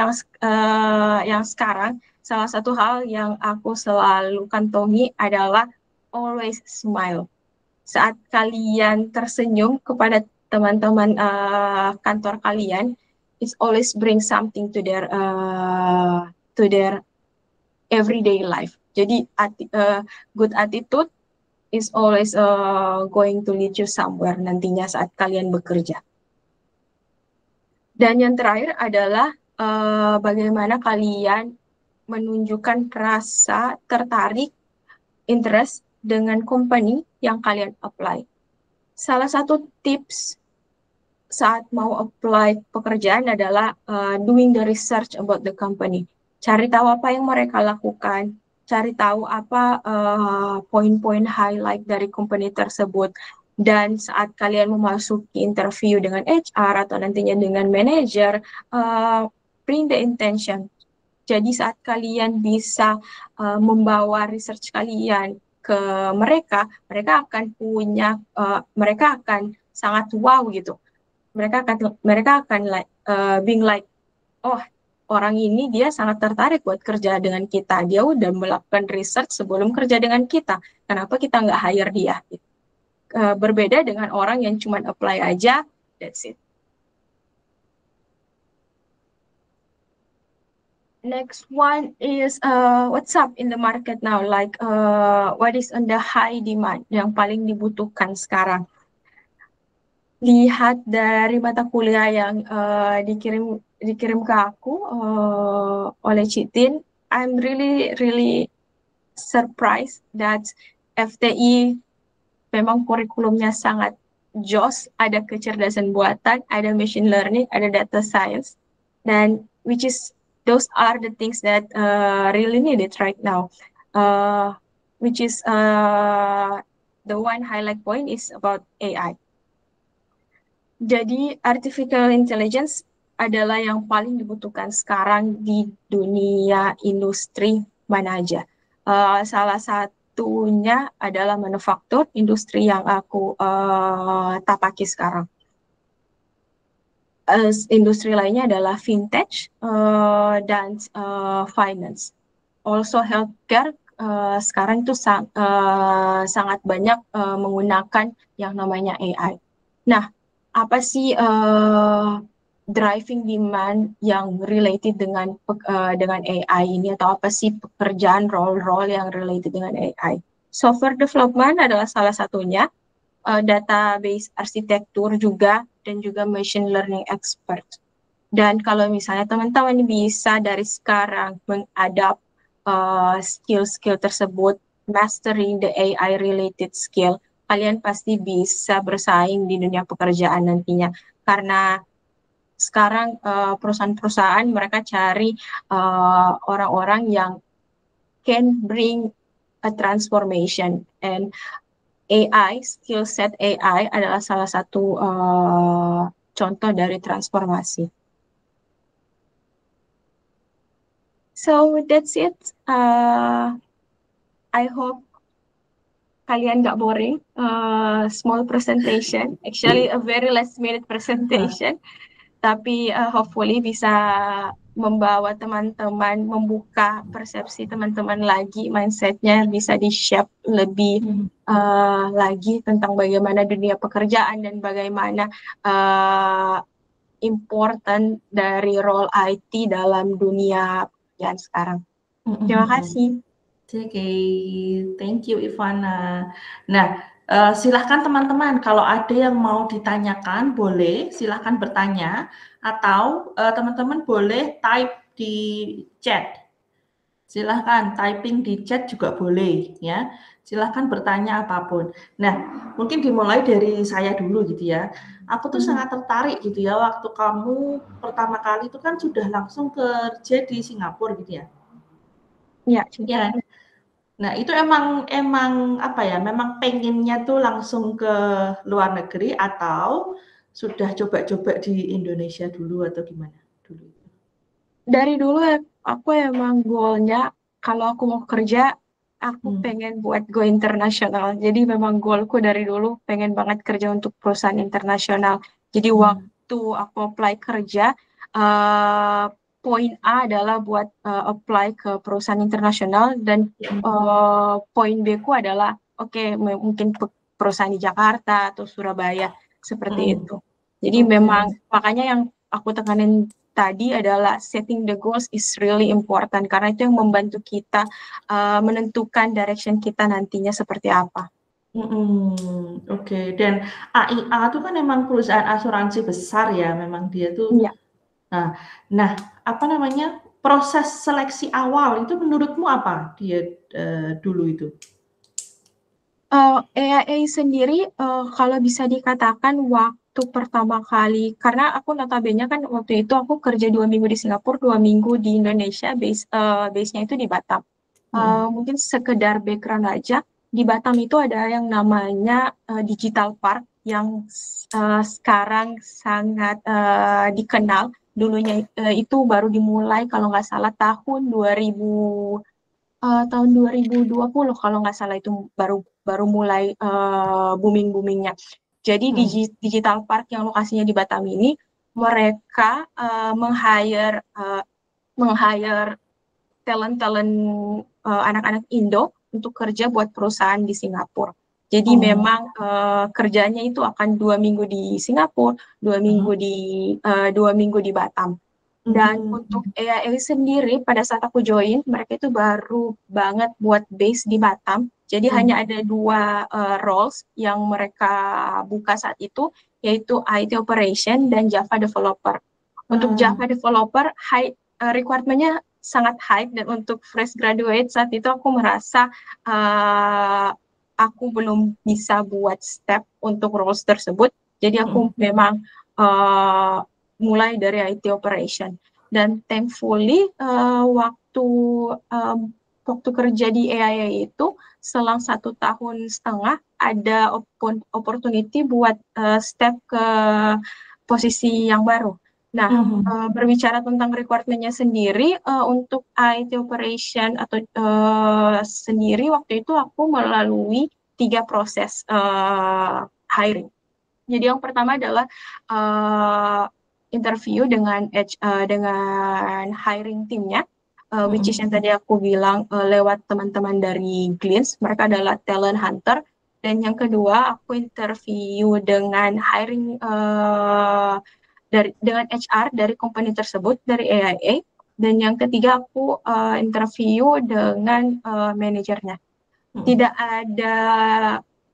yang sekarang, salah satu hal yang aku selalu kantongi adalah always smile. saat kalian tersenyum kepada teman-teman kantor kalian, it's always bring something to their everyday life. Jadi good attitude is always going to lead you somewhere nantinya saat kalian bekerja. Dan yang terakhir adalah bagaimana kalian menunjukkan rasa tertarik, interest dengan company yang kalian apply. Salah satu tips saat mau apply pekerjaan adalah doing the research about the company. Cari tahu apa yang mereka lakukan, cari tahu apa poin-poin highlight dari company tersebut. Dan saat kalian memasuki interview dengan HR atau nantinya dengan manager, bring the intention. Jadi saat kalian bisa membawa research kalian ke mereka, mereka akan sangat wow gitu. Mereka akan being like, oh, orang ini dia sangat tertarik buat kerja dengan kita. Dia udah melakukan research sebelum kerja dengan kita. Kenapa kita nggak hire dia? Berbeda dengan orang yang cuma apply aja, that's it. Next one is what's up in the market now, like what is on the high demand, yang paling dibutuhkan sekarang. Lihat dari mata kuliah yang dikirim ke aku oleh Citin, I'm really surprised that FTI memang kurikulumnya sangat jos, ada kecerdasan buatan, ada machine learning, ada data science, dan those are the things that really needed right now. Which is the one highlight point is about AI. Jadi artificial intelligence adalah yang paling dibutuhkan sekarang di dunia industri mana aja. Salah satunya adalah manufaktur, industri yang aku tapaki sekarang. Industri lainnya adalah fintech dan finance. Also healthcare sekarang itu sangat banyak menggunakan yang namanya AI. Nah, apa sih driving demand yang related dengan AI ini, atau apa sih pekerjaan role-role yang related dengan AI? Software development adalah salah satunya, database arsitektur juga, dan juga machine learning expert. Dan kalau misalnya teman-teman bisa dari sekarang mengadap skill-skill tersebut, mastering the AI related skill, kalian pasti bisa bersaing di dunia pekerjaan nantinya. Karena sekarang perusahaan-perusahaan mereka cari orang-orang yang can bring a transformation, and AI, skill set AI adalah salah satu contoh dari transformasi. So that's it. I hope kalian nggak boring. Small presentation, actually a very last minute presentation, tapi hopefully bisa membawa teman-teman, membuka persepsi teman-teman lagi, mindsetnya bisa di-shape lebih lagi tentang bagaimana dunia pekerjaan dan bagaimana important dari role IT dalam dunia pekerjaan sekarang. Terima kasih. Oke, thank you Ivana. Nah, silahkan teman-teman, kalau ada yang mau ditanyakan, boleh silahkan bertanya, atau teman-teman boleh type di chat. Silahkan typing di chat juga boleh, ya. Silahkan bertanya apapun. Nah, mungkin dimulai dari saya dulu gitu ya. Aku tuh sangat tertarik gitu ya, waktu kamu pertama kali itu kan sudah langsung kerja di Singapura gitu ya. Ya. Nah, itu emang apa ya, memang pengennya tuh langsung ke luar negeri atau sudah coba-coba di Indonesia dulu atau gimana dulu? Dari dulu aku emang goalnya kalau aku mau kerja, aku pengen buat go internasional. Jadi memang goalku dari dulu pengen banget kerja untuk perusahaan internasional. Jadi waktu aku apply kerja, poin A adalah buat apply ke perusahaan internasional, dan poin B ku adalah mungkin perusahaan di Jakarta atau Surabaya seperti itu. Jadi Oke. memang makanya yang aku tekanin tadi adalah setting the goals is really important karena itu yang membantu kita menentukan direction kita nantinya seperti apa. Oke. Dan AIA itu kan memang perusahaan asuransi besar ya, memang dia tuh. Iya. Nah, apa namanya, proses seleksi awal itu menurutmu apa dia dulu itu? AIA sendiri kalau bisa dikatakan waktu pertama kali, karena aku notabene kan waktu itu aku kerja 2 minggu di Singapura, 2 minggu di Indonesia, base-nya itu di Batam. Mungkin sekedar background aja, di Batam itu ada yang namanya Digital Park yang sekarang sangat dikenal. Dulunya itu baru dimulai kalau nggak salah tahun 2020 kalau nggak salah itu baru mulai booming-boomingnya. Jadi Digital Park yang lokasinya di Batam ini mereka meng-hire talent-talent anak-anak Indo untuk kerja buat perusahaan di Singapura. Jadi memang kerjanya itu akan 2 minggu di Singapura, 2 minggu di Batam. Dan untuk AIA sendiri pada saat aku join, mereka itu baru banget buat base di Batam. Jadi hanya ada 2 roles yang mereka buka saat itu, yaitu IT Operation dan Java Developer. Untuk Java Developer, requirement-nya sangat high, dan untuk fresh graduate saat itu aku merasa aku belum bisa buat step untuk roles tersebut. Jadi aku memang mulai dari IT operation, dan thankfully waktu kerja di AIA itu selang 1,5 tahun ada opportunity buat step ke posisi yang baru. Nah, berbicara tentang requirement-nya sendiri, untuk IT operation atau sendiri waktu itu aku melalui 3 proses hiring. Jadi yang pertama adalah interview dengan hiring timnya, which is yang tadi aku bilang lewat teman-teman dari Glints, mereka adalah talent hunter. Dan yang kedua aku interview dengan hiring dengan HR dari company tersebut, dari AIA. Dan yang ketiga aku interview dengan manajernya. Tidak ada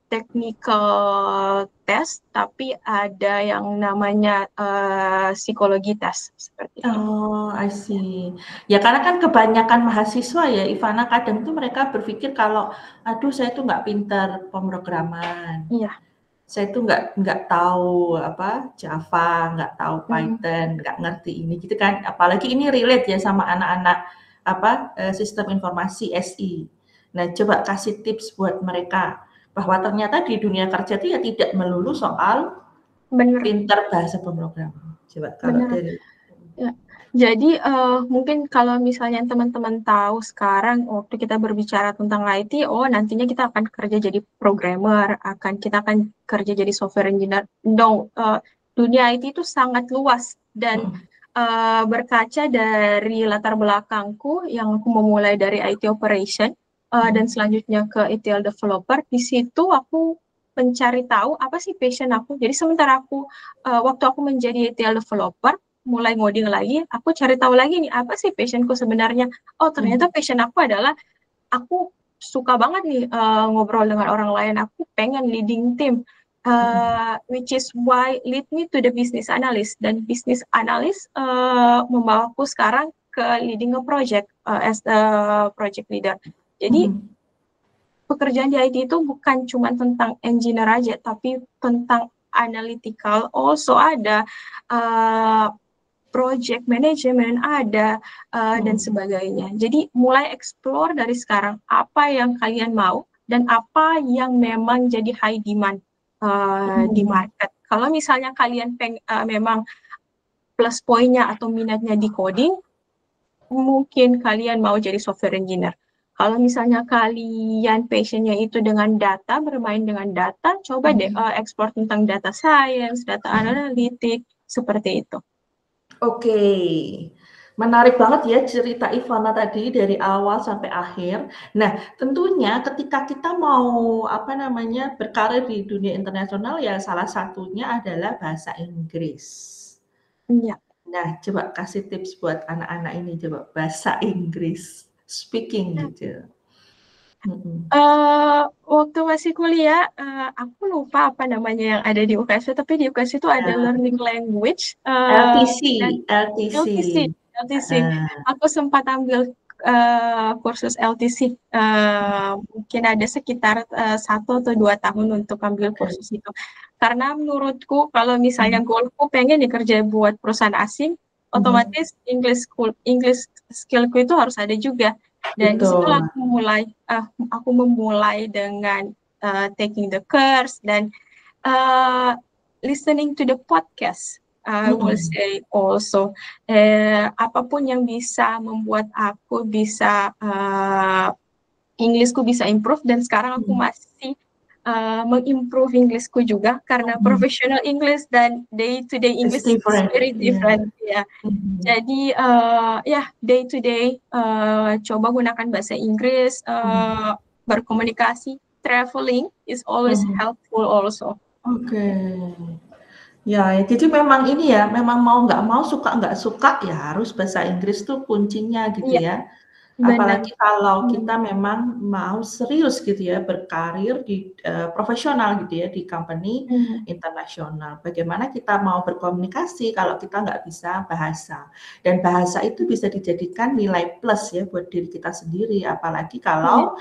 technical test, tapi ada yang namanya psikologi test seperti itu. Oh, I see. Ya karena kan kebanyakan mahasiswa ya, Ivana, kadang tuh mereka berpikir kalau, aduh saya tuh nggak pintar pemrograman. Iya. Saya tuh nggak tahu apa Java, nggak tahu Python, nggak ngerti ini gitu kan. Apalagi ini relate ya sama anak-anak apa sistem informasi SI. Nah, coba kasih tips buat mereka bahwa ternyata di dunia kerja itu ya tidak melulu soal pintar bahasa pemrograman. Coba kalau dari ya. Jadi mungkin kalau misalnya teman-teman tahu sekarang waktu kita berbicara tentang IT, nantinya kita akan kerja jadi programmer, kita akan kerja jadi software engineer. No, dunia IT itu sangat luas, dan berkaca dari latar belakangku yang aku memulai dari IT operation dan selanjutnya ke ETL developer, di situ aku mencari tahu apa sih passion aku. Jadi sementara waktu aku menjadi ETL developer, mulai ngoding lagi, aku cari tahu lagi nih apa sih passionku sebenarnya. Ternyata passion aku adalah aku suka banget nih ngobrol dengan orang lain. Aku pengen leading team, which is why lead me to the business analyst. Dan business analyst membawaku sekarang ke leading a project as a project leader. Jadi pekerjaan di IT itu bukan cuma tentang engineer aja, tapi tentang analytical, also ada project management ada dan sebagainya. Jadi mulai explore dari sekarang apa yang kalian mau dan apa yang memang jadi high demand di market. Kalau misalnya kalian memang plus poinnya atau minatnya di coding, mungkin kalian mau jadi software engineer. Kalau misalnya kalian passionnya itu dengan data, bermain dengan data, coba deh explore tentang data science, data analytics, seperti itu. Oke. Menarik banget ya cerita Ivana tadi dari awal sampai akhir. Nah, tentunya ketika kita mau berkarir di dunia internasional ya salah satunya adalah bahasa Inggris. Iya. Nah, coba kasih tips buat anak-anak ini coba bahasa Inggris speaking gitu. Waktu masih kuliah, aku lupa apa namanya yang ada di UKSW, tapi di UKSW itu ada learning language, LTC, dan LTC. LTC. Aku sempat ambil kursus LTC, mungkin ada sekitar 1 atau 2 tahun untuk ambil kursus itu. Karena menurutku kalau misalnya goalku pengen dikerja buat perusahaan asing, otomatis English skillku itu harus ada juga. Dan disitulah aku memulai dengan taking the course dan listening to the podcast. I will say also apapun yang bisa membuat aku bisa Englishku bisa improve, dan sekarang aku masih mengimprove Englishku juga karena professional English dan day to day English is very different ya. Jadi day to day coba gunakan bahasa Inggris, berkomunikasi, traveling is always helpful also. Oke. Ya, jadi memang ini ya, memang mau nggak mau, suka nggak suka, ya harus bahasa Inggris tuh kuncinya gitu Iya, ya. benar. Apalagi kalau kita memang mau serius gitu ya, berkarir di profesional gitu ya, di company internasional. Bagaimana kita mau berkomunikasi kalau kita nggak bisa bahasa. Dan bahasa itu bisa dijadikan nilai plus ya buat diri kita sendiri, apalagi kalau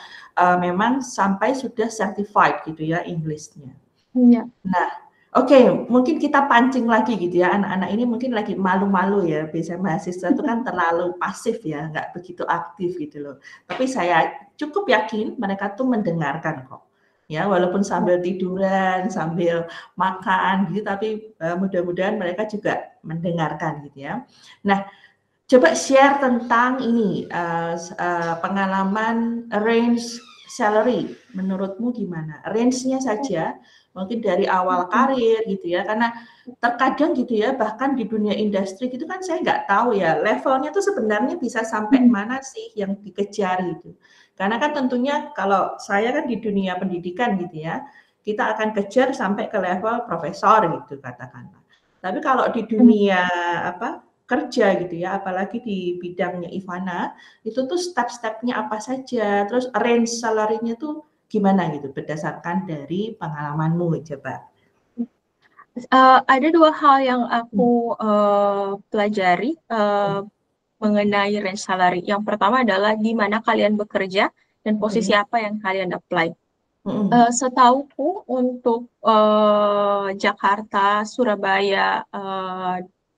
memang sampai sudah certified gitu ya English-nya. Iya. Nah, oke, mungkin kita pancing lagi gitu ya, anak-anak ini mungkin lagi malu-malu ya, biasanya mahasiswa itu kan terlalu pasif ya, nggak begitu aktif gitu loh. Tapi saya cukup yakin mereka tuh mendengarkan kok. Ya, walaupun sambil tiduran, sambil makan gitu, tapi mudah-mudahan mereka juga mendengarkan gitu ya. Nah, coba share tentang ini, pengalaman range salary, menurutmu gimana? Range-nya saja, mungkin dari awal karir gitu ya, karena terkadang gitu ya, bahkan di dunia industri gitu kan saya nggak tahu ya, levelnya tuh sebenarnya bisa sampai mana sih yang dikejar gitu. Karena kan tentunya kalau saya kan di dunia pendidikan gitu ya, kita akan kejar sampai ke level profesor gitu katakanlah. Tapi kalau di dunia kerja gitu ya, apalagi di bidangnya Ivana, itu tuh step-stepnya apa saja, terus range salary-nya tuh gimana gitu, berdasarkan dari pengalamanmu coba. Ada 2 hal yang aku pelajari mengenai range salary. Yang pertama adalah di mana kalian bekerja dan posisi apa yang kalian apply. Setauku untuk Jakarta, Surabaya,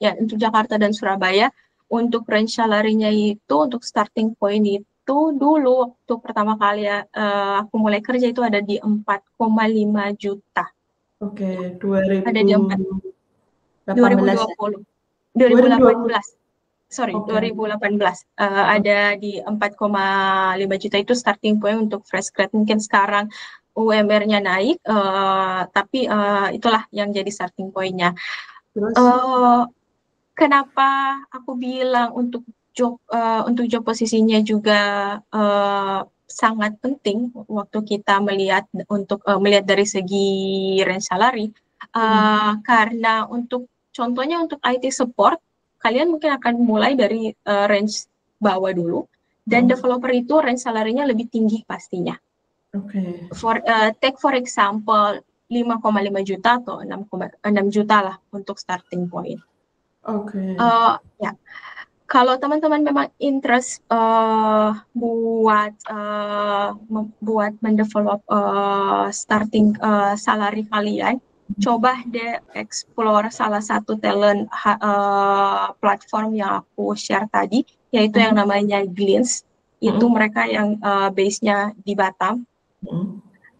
untuk Jakarta dan Surabaya, untuk range salary-nya itu, untuk starting point itu dulu waktu pertama kali aku mulai kerja itu ada di 4,5 juta. Oke, Ada di 2018. Sorry, 2018. Ada di 4,5 juta itu starting point untuk fresh grad. Mungkin sekarang UMR-nya naik, tapi itulah yang jadi starting point-nya. Kenapa aku bilang untuk job posisinya juga sangat penting waktu kita melihat dari segi range salary, karena contohnya untuk IT support, kalian mungkin akan mulai dari range bawah dulu, dan developer itu range salary-nya lebih tinggi pastinya. Take for example 5,5 juta atau 6 juta lah untuk starting point. Ya, kalau teman-teman memang interest buat mendevelop starting salary kalian, coba deh explore salah satu talent platform yang aku share tadi, yaitu yang namanya Glints. Itu mereka yang base-nya di Batam.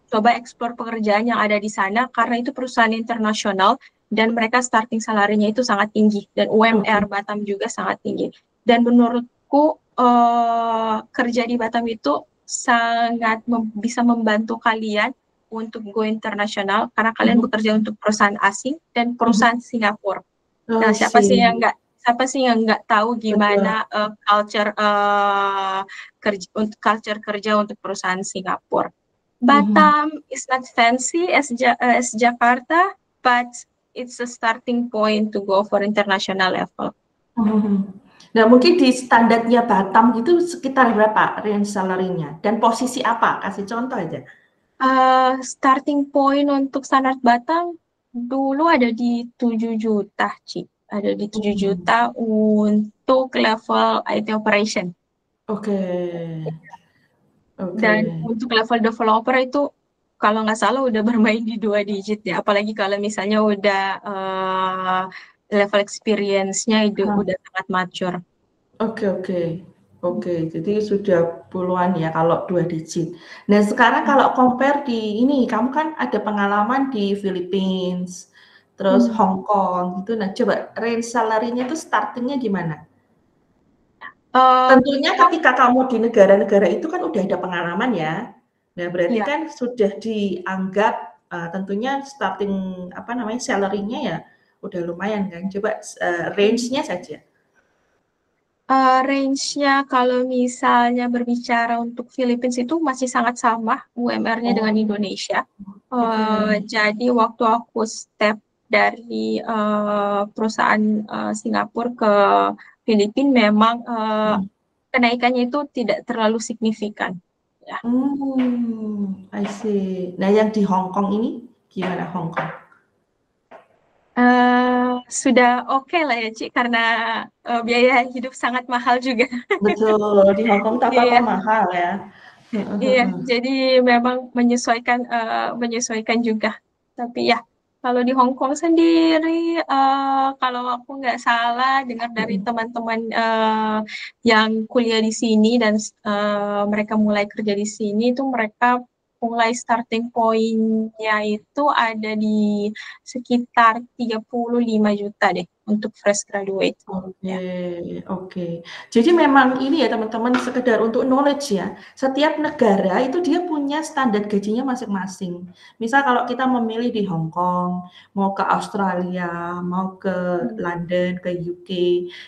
Coba explore pekerjaan yang ada di sana, karena itu perusahaan internasional dan mereka starting salary-nya itu sangat tinggi, dan UMR Batam juga sangat tinggi. Dan menurutku kerja di Batam itu sangat bisa membantu kalian untuk go internasional, karena kalian bekerja untuk perusahaan asing dan perusahaan Singapura. Nah, siapa sih yang nggak siapa sih yang nggak tahu Betul. gimana culture kerja untuk perusahaan Singapura. Mhm. Batam is not fancy as Jakarta, but it's a starting point to go for international level. Mhm. Nah, mungkin di standarnya Batam itu sekitar berapa range salary-nya? Dan posisi apa? Kasih contoh aja. Starting point untuk standar Batam dulu ada di 7 juta, Ci. Ada di 7 Mhm. juta untuk level IT operation. Oke. Dan Oke. untuk level developer itu kalau nggak salah udah bermain di 2 digit ya. Apalagi kalau misalnya udah level experience-nya itu Hah. udah sangat mature. Oke, oke. Oke, jadi sudah puluhan ya kalau 2 digit. Nah, sekarang kalau compare di ini, kamu kan ada pengalaman di Philippines, terus Hmm. Hong Kong gitu. Nah, coba range salary-nya itu starting-nya gimana? Tentunya Kamu ketika kamu di negara-negara itu kan udah ada pengalaman ya. Nah, berarti ya kan sudah dianggap, tentunya starting apa namanya, salary-nya ya udah lumayan kan. Coba, range-nya saja. range-nya kalau misalnya berbicara untuk Philippines itu masih sangat sama UMR-nya dengan Oh, Indonesia. oke. Jadi waktu aku step dari perusahaan Singapura ke Filipina memang Mhm. kenaikannya itu tidak terlalu signifikan. Ya. I see. Nah, yang di Hong Kong ini gimana Hong Kong? Sudah oke lah ya, Ci, karena biaya hidup sangat mahal juga. Betul, di Hong Kong tuh apa-apa Iya, mahal ya. iya. Jadi memang menyesuaikan juga. Tapi ya, kalau di Hong Kong sendiri, kalau aku nggak salah dengar dari Mhm. teman-teman yang kuliah di sini dan mereka mulai kerja di sini, itu mereka mulai starting point-nya itu ada di sekitar 35 juta deh untuk fresh graduate. Oke, Ya. oke. Jadi memang ini ya teman-teman, sekedar untuk knowledge ya, setiap negara itu dia punya standar gajinya masing-masing. Misal kalau kita memilih di Hong Kong, mau ke Australia, mau ke Hmm. London, ke UK.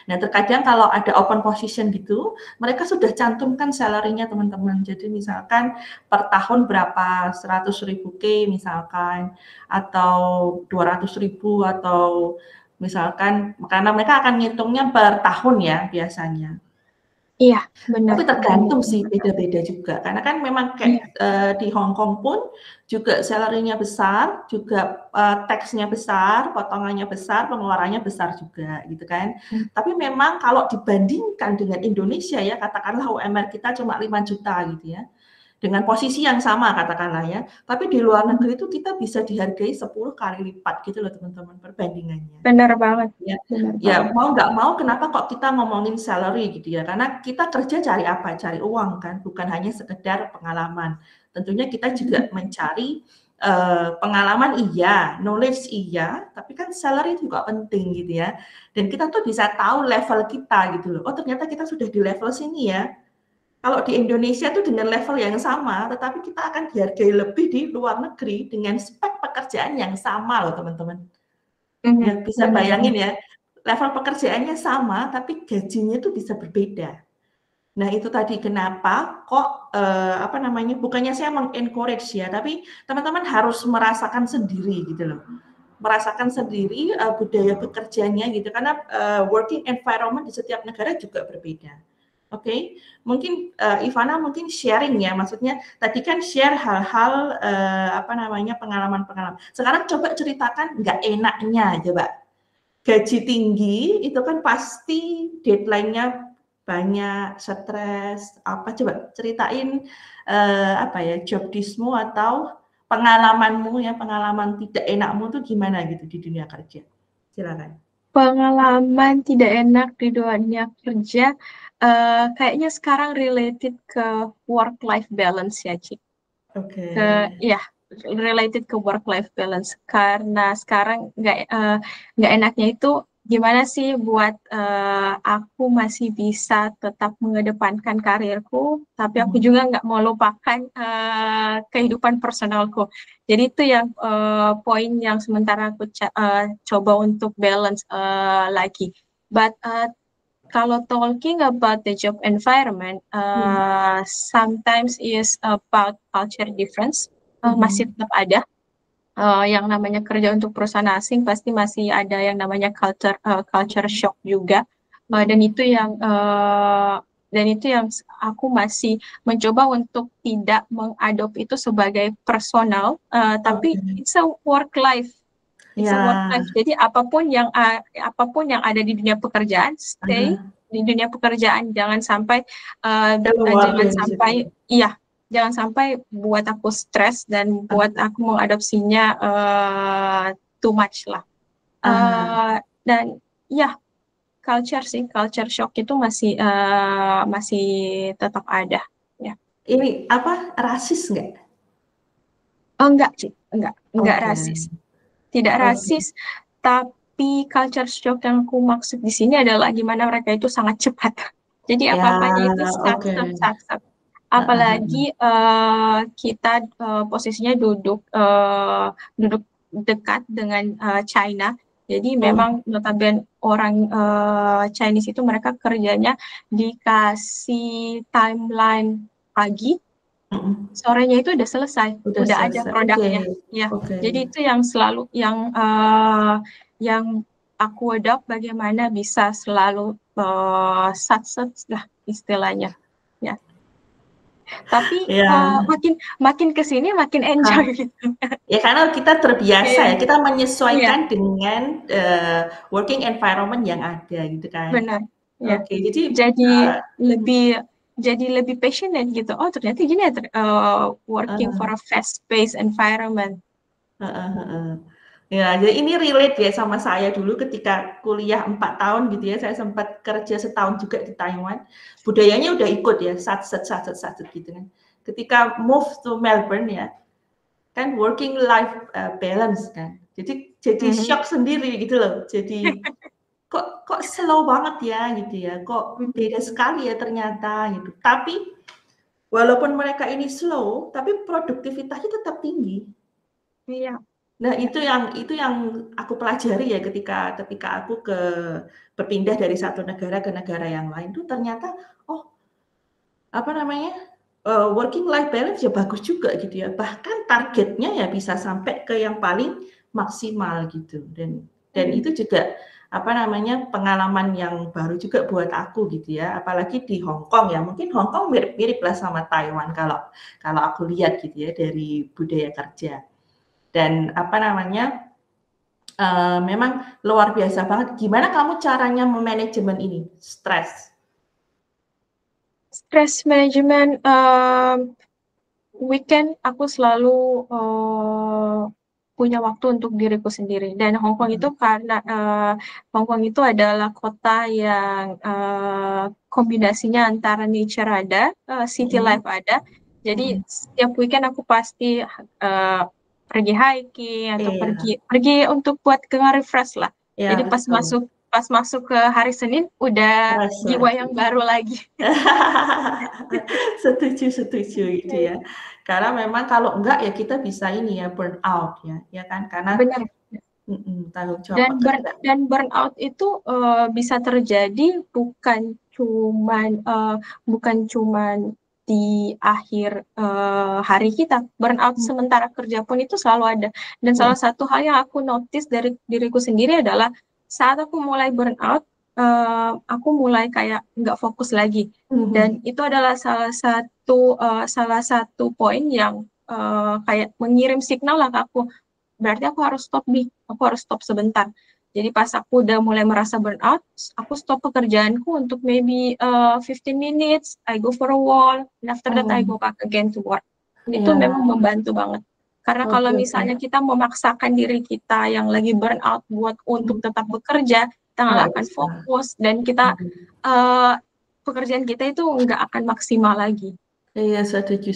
Nah, terkadang kalau ada open position gitu, mereka sudah cantumkan salary-nya teman-teman. Jadi misalkan per tahun berapa, 100.000 K misalkan, atau 200.000 atau misalkan, karena mereka akan ngitungnya per tahun ya biasanya. Iya, benar. Tapi Benar. tergantung sih, beda-beda juga. Karena kan memang kayak Iya, di Hong Kong pun juga salary-nya besar, juga tax-nya besar, potongannya besar, pengeluarannya besar juga gitu kan. Tapi memang kalau dibandingkan dengan Indonesia ya, katakanlah UMR kita cuma 5 juta gitu ya. Dengan posisi yang sama katakanlah ya, tapi di luar negeri itu kita bisa dihargai 10 kali lipat gitu loh teman-teman perbandingannya. benar banget. Ya, Benar ya banget. mau nggak mau kenapa kok kita ngomongin salary gitu ya, karena kita kerja cari apa? Cari uang kan, bukan hanya sekedar pengalaman. Tentunya kita juga mencari pengalaman iya, knowledge iya, tapi kan salary juga penting gitu ya. Dan kita tuh bisa tahu level kita gitu loh. Oh ternyata kita sudah di level sini ya. Kalau di Indonesia tuh dengan level yang sama, tetapi kita akan dihargai lebih di luar negeri dengan spek pekerjaan yang sama loh teman-teman. Ya bisa Benar bayangin banget. ya, level pekerjaannya sama, tapi gajinya itu bisa berbeda. Nah itu tadi kenapa kok, apa namanya, bukannya saya meng-encourage ya, tapi teman-teman harus merasakan sendiri gitu loh. Merasakan sendiri, budaya bekerjanya gitu, karena, working environment di setiap negara juga berbeda. Oke, mungkin, Ivana mungkin sharing ya, maksudnya tadi kan share hal-hal, apa namanya, pengalaman-pengalaman. Sekarang coba ceritakan nggak enaknya coba. Gaji tinggi itu kan pasti deadline-nya banyak, stres, apa coba ceritain, apa ya, job desk-mu atau pengalamanmu ya, pengalaman tidak enakmu tuh gimana gitu di dunia kerja? Silakan. Pengalaman tidak enak di dunia kerja, kayaknya sekarang related ke work-life balance ya, Ci. Oke. Ya, related ke work-life balance. Karena sekarang nggak enaknya itu gimana sih buat aku masih bisa tetap mengedepankan karirku, tapi aku Mhm. juga nggak mau lupakan kehidupan personalku. Jadi itu yang poin yang sementara aku coba untuk balance lagi. But kalau talking about the job environment, sometimes is about culture difference, masih tetap ada. Yang namanya kerja untuk perusahaan asing pasti masih ada yang namanya culture shock juga, dan itu yang aku masih mencoba untuk tidak mengadop itu sebagai personal, tapi it's a work life. It's a work life. Jadi apapun yang ada di dunia pekerjaan, stay di dunia pekerjaan, jangan sampai jangan sampai buat aku stres dan buat aku mengadopsinya too much lah. Dan ya, culture shock itu masih tetap ada. Ya. Ini apa, rasis nggak? Oh, enggak sih, enggak rasis. Tidak rasis, tapi culture shock yang aku maksud di sini adalah gimana mereka itu sangat cepat. Jadi apa-apanya itu sat. Apalagi kita posisinya duduk dekat dengan China. Jadi memang notabene orang Chinese itu mereka kerjanya dikasih timeline pagi, sorenya itu udah selesai, udah ada produknya. Jadi itu yang selalu yang aku adopt, bagaimana bisa selalu sat-sat lah istilahnya. Ya. Tapi makin kesini makin enjoy gitu. Ya karena kita terbiasa ya, kita menyesuaikan dengan working environment yang ada gitu kan. Benar. Ya. Oke, jadi lebih passionate gitu. Oh ternyata gini ya, working for a fast-paced environment. Ya, jadi ini relate ya sama saya dulu ketika kuliah 4 tahun gitu ya, saya sempat kerja setahun juga di Taiwan. Budayanya udah ikut ya, sat-sat gitu kan. Ketika move to Melbourne ya, kan working life balance kan. Jadi shock sendiri gitu loh. Jadi kok slow banget ya gitu ya. Kok beda sekali ya ternyata gitu. Tapi walaupun mereka ini slow, tapi produktivitasnya tetap tinggi. Iya. Nah, itu yang aku pelajari ya ketika aku berpindah dari satu negara ke negara yang lain tuh ternyata working life balance ya bagus juga gitu ya. Bahkan targetnya ya bisa sampai ke yang paling maksimal gitu. Dan itu juga pengalaman yang baru juga buat aku gitu ya. Apalagi di Hong Kong ya. Mungkin Hong Kong mirip-mirip lah sama Taiwan kalau aku lihat gitu ya dari budaya kerja. Dan memang luar biasa banget. Gimana kamu caranya memanajemen ini, stres? Stress management, weekend aku selalu punya waktu untuk diriku sendiri. Dan Hong Kong itu karena Hong Kong itu adalah kota yang kombinasinya antara nature ada, city life ada. Jadi setiap weekend aku pasti pergi hiking atau pergi untuk buat refresh lah. Ya, jadi pas masuk ke hari Senin udah jiwa yang baru lagi. Setuju gitu ya. Karena memang kalau enggak ya kita bisa ini ya burn out ya kan, karena benar. Tanggung jawab dan burnout itu bisa terjadi bukan cuman di akhir hari kita. Burnout sementara kerja pun itu selalu ada. Dan salah satu hal yang aku notice dari diriku sendiri adalah saat aku mulai burnout, aku mulai kayak nggak fokus lagi. Dan itu adalah salah satu poin yang kayak mengirim signal lah ke aku. Berarti aku harus stop aku harus stop sebentar. Jadi pas aku udah mulai merasa burnout, aku stop pekerjaanku untuk maybe 15 minutes, I go for a walk, and after that I go back again to work. Itu memang membantu banget. Karena kalau misalnya kita memaksakan diri kita yang lagi burnout untuk tetap bekerja, kita nggak akan fokus, dan kita pekerjaan kita itu nggak akan maksimal lagi. Iya, setuju.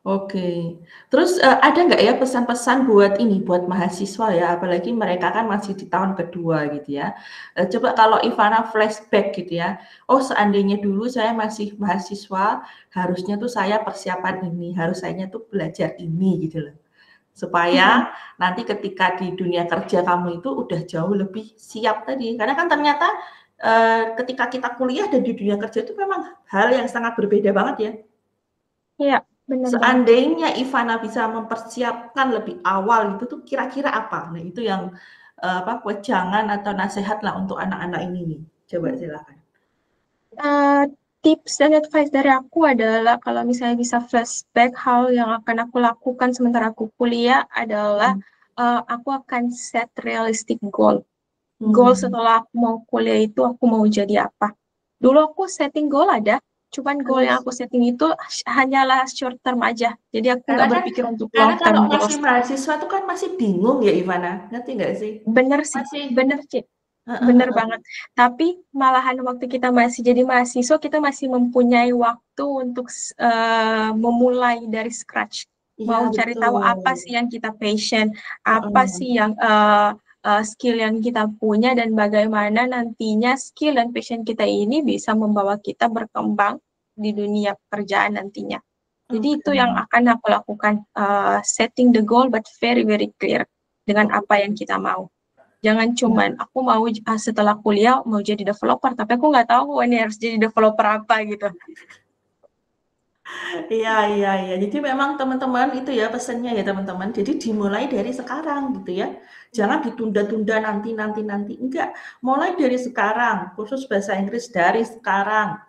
Oke. Terus ada nggak ya pesan-pesan buat mahasiswa ya, apalagi mereka kan masih di tahun kedua gitu ya. Coba kalau Ivana flashback gitu ya, seandainya dulu saya masih mahasiswa, harusnya tuh saya persiapan ini, harusnya tuh belajar ini gitu loh. supaya nanti ketika di dunia kerja kamu itu udah jauh lebih siap tadi. Karena kan ternyata ketika kita kuliah dan di dunia kerja itu memang hal yang sangat berbeda banget ya. Iya, benar banget. Seandainya Ivana bisa mempersiapkan lebih awal itu tuh kira-kira apa? Nah, itu yang wejangan atau nasihat lah untuk anak-anak ini nih. Coba silakan. Tips dan advice dari aku adalah kalau misalnya bisa flashback hal yang akan aku lakukan sementara aku kuliah adalah aku akan set realistic goal. Goal setelah aku mau kuliah itu aku mau jadi apa. Dulu aku setting goal ada, cuman goal yang aku setting itu hanyalah short term aja. Jadi aku nggak berpikir untuk long term kalau masih goals. mahasiswa tuh kan masih bingung ya Ivana, ngerti nggak sih? Bener sih, bener Cik. Bener banget. Tapi malahan waktu kita masih jadi mahasiswa, kita masih mempunyai waktu untuk memulai dari scratch. Mau cari tahu apa sih yang kita passion, apa sih yang skill yang kita punya, dan bagaimana nantinya skill dan passion kita ini bisa membawa kita berkembang di dunia pekerjaan nantinya. Jadi itu yang akan aku lakukan, setting the goal but very very clear dengan apa yang kita mau. Jangan cuman aku mau setelah kuliah mau jadi developer, tapi aku nggak tahu ini harus jadi developer apa gitu. Iya. Jadi memang teman-teman itu ya pesannya ya teman-teman. Jadi dimulai dari sekarang gitu ya. Jangan ditunda-tunda nanti. Enggak, mulai dari sekarang. Khusus bahasa Inggris dari sekarang.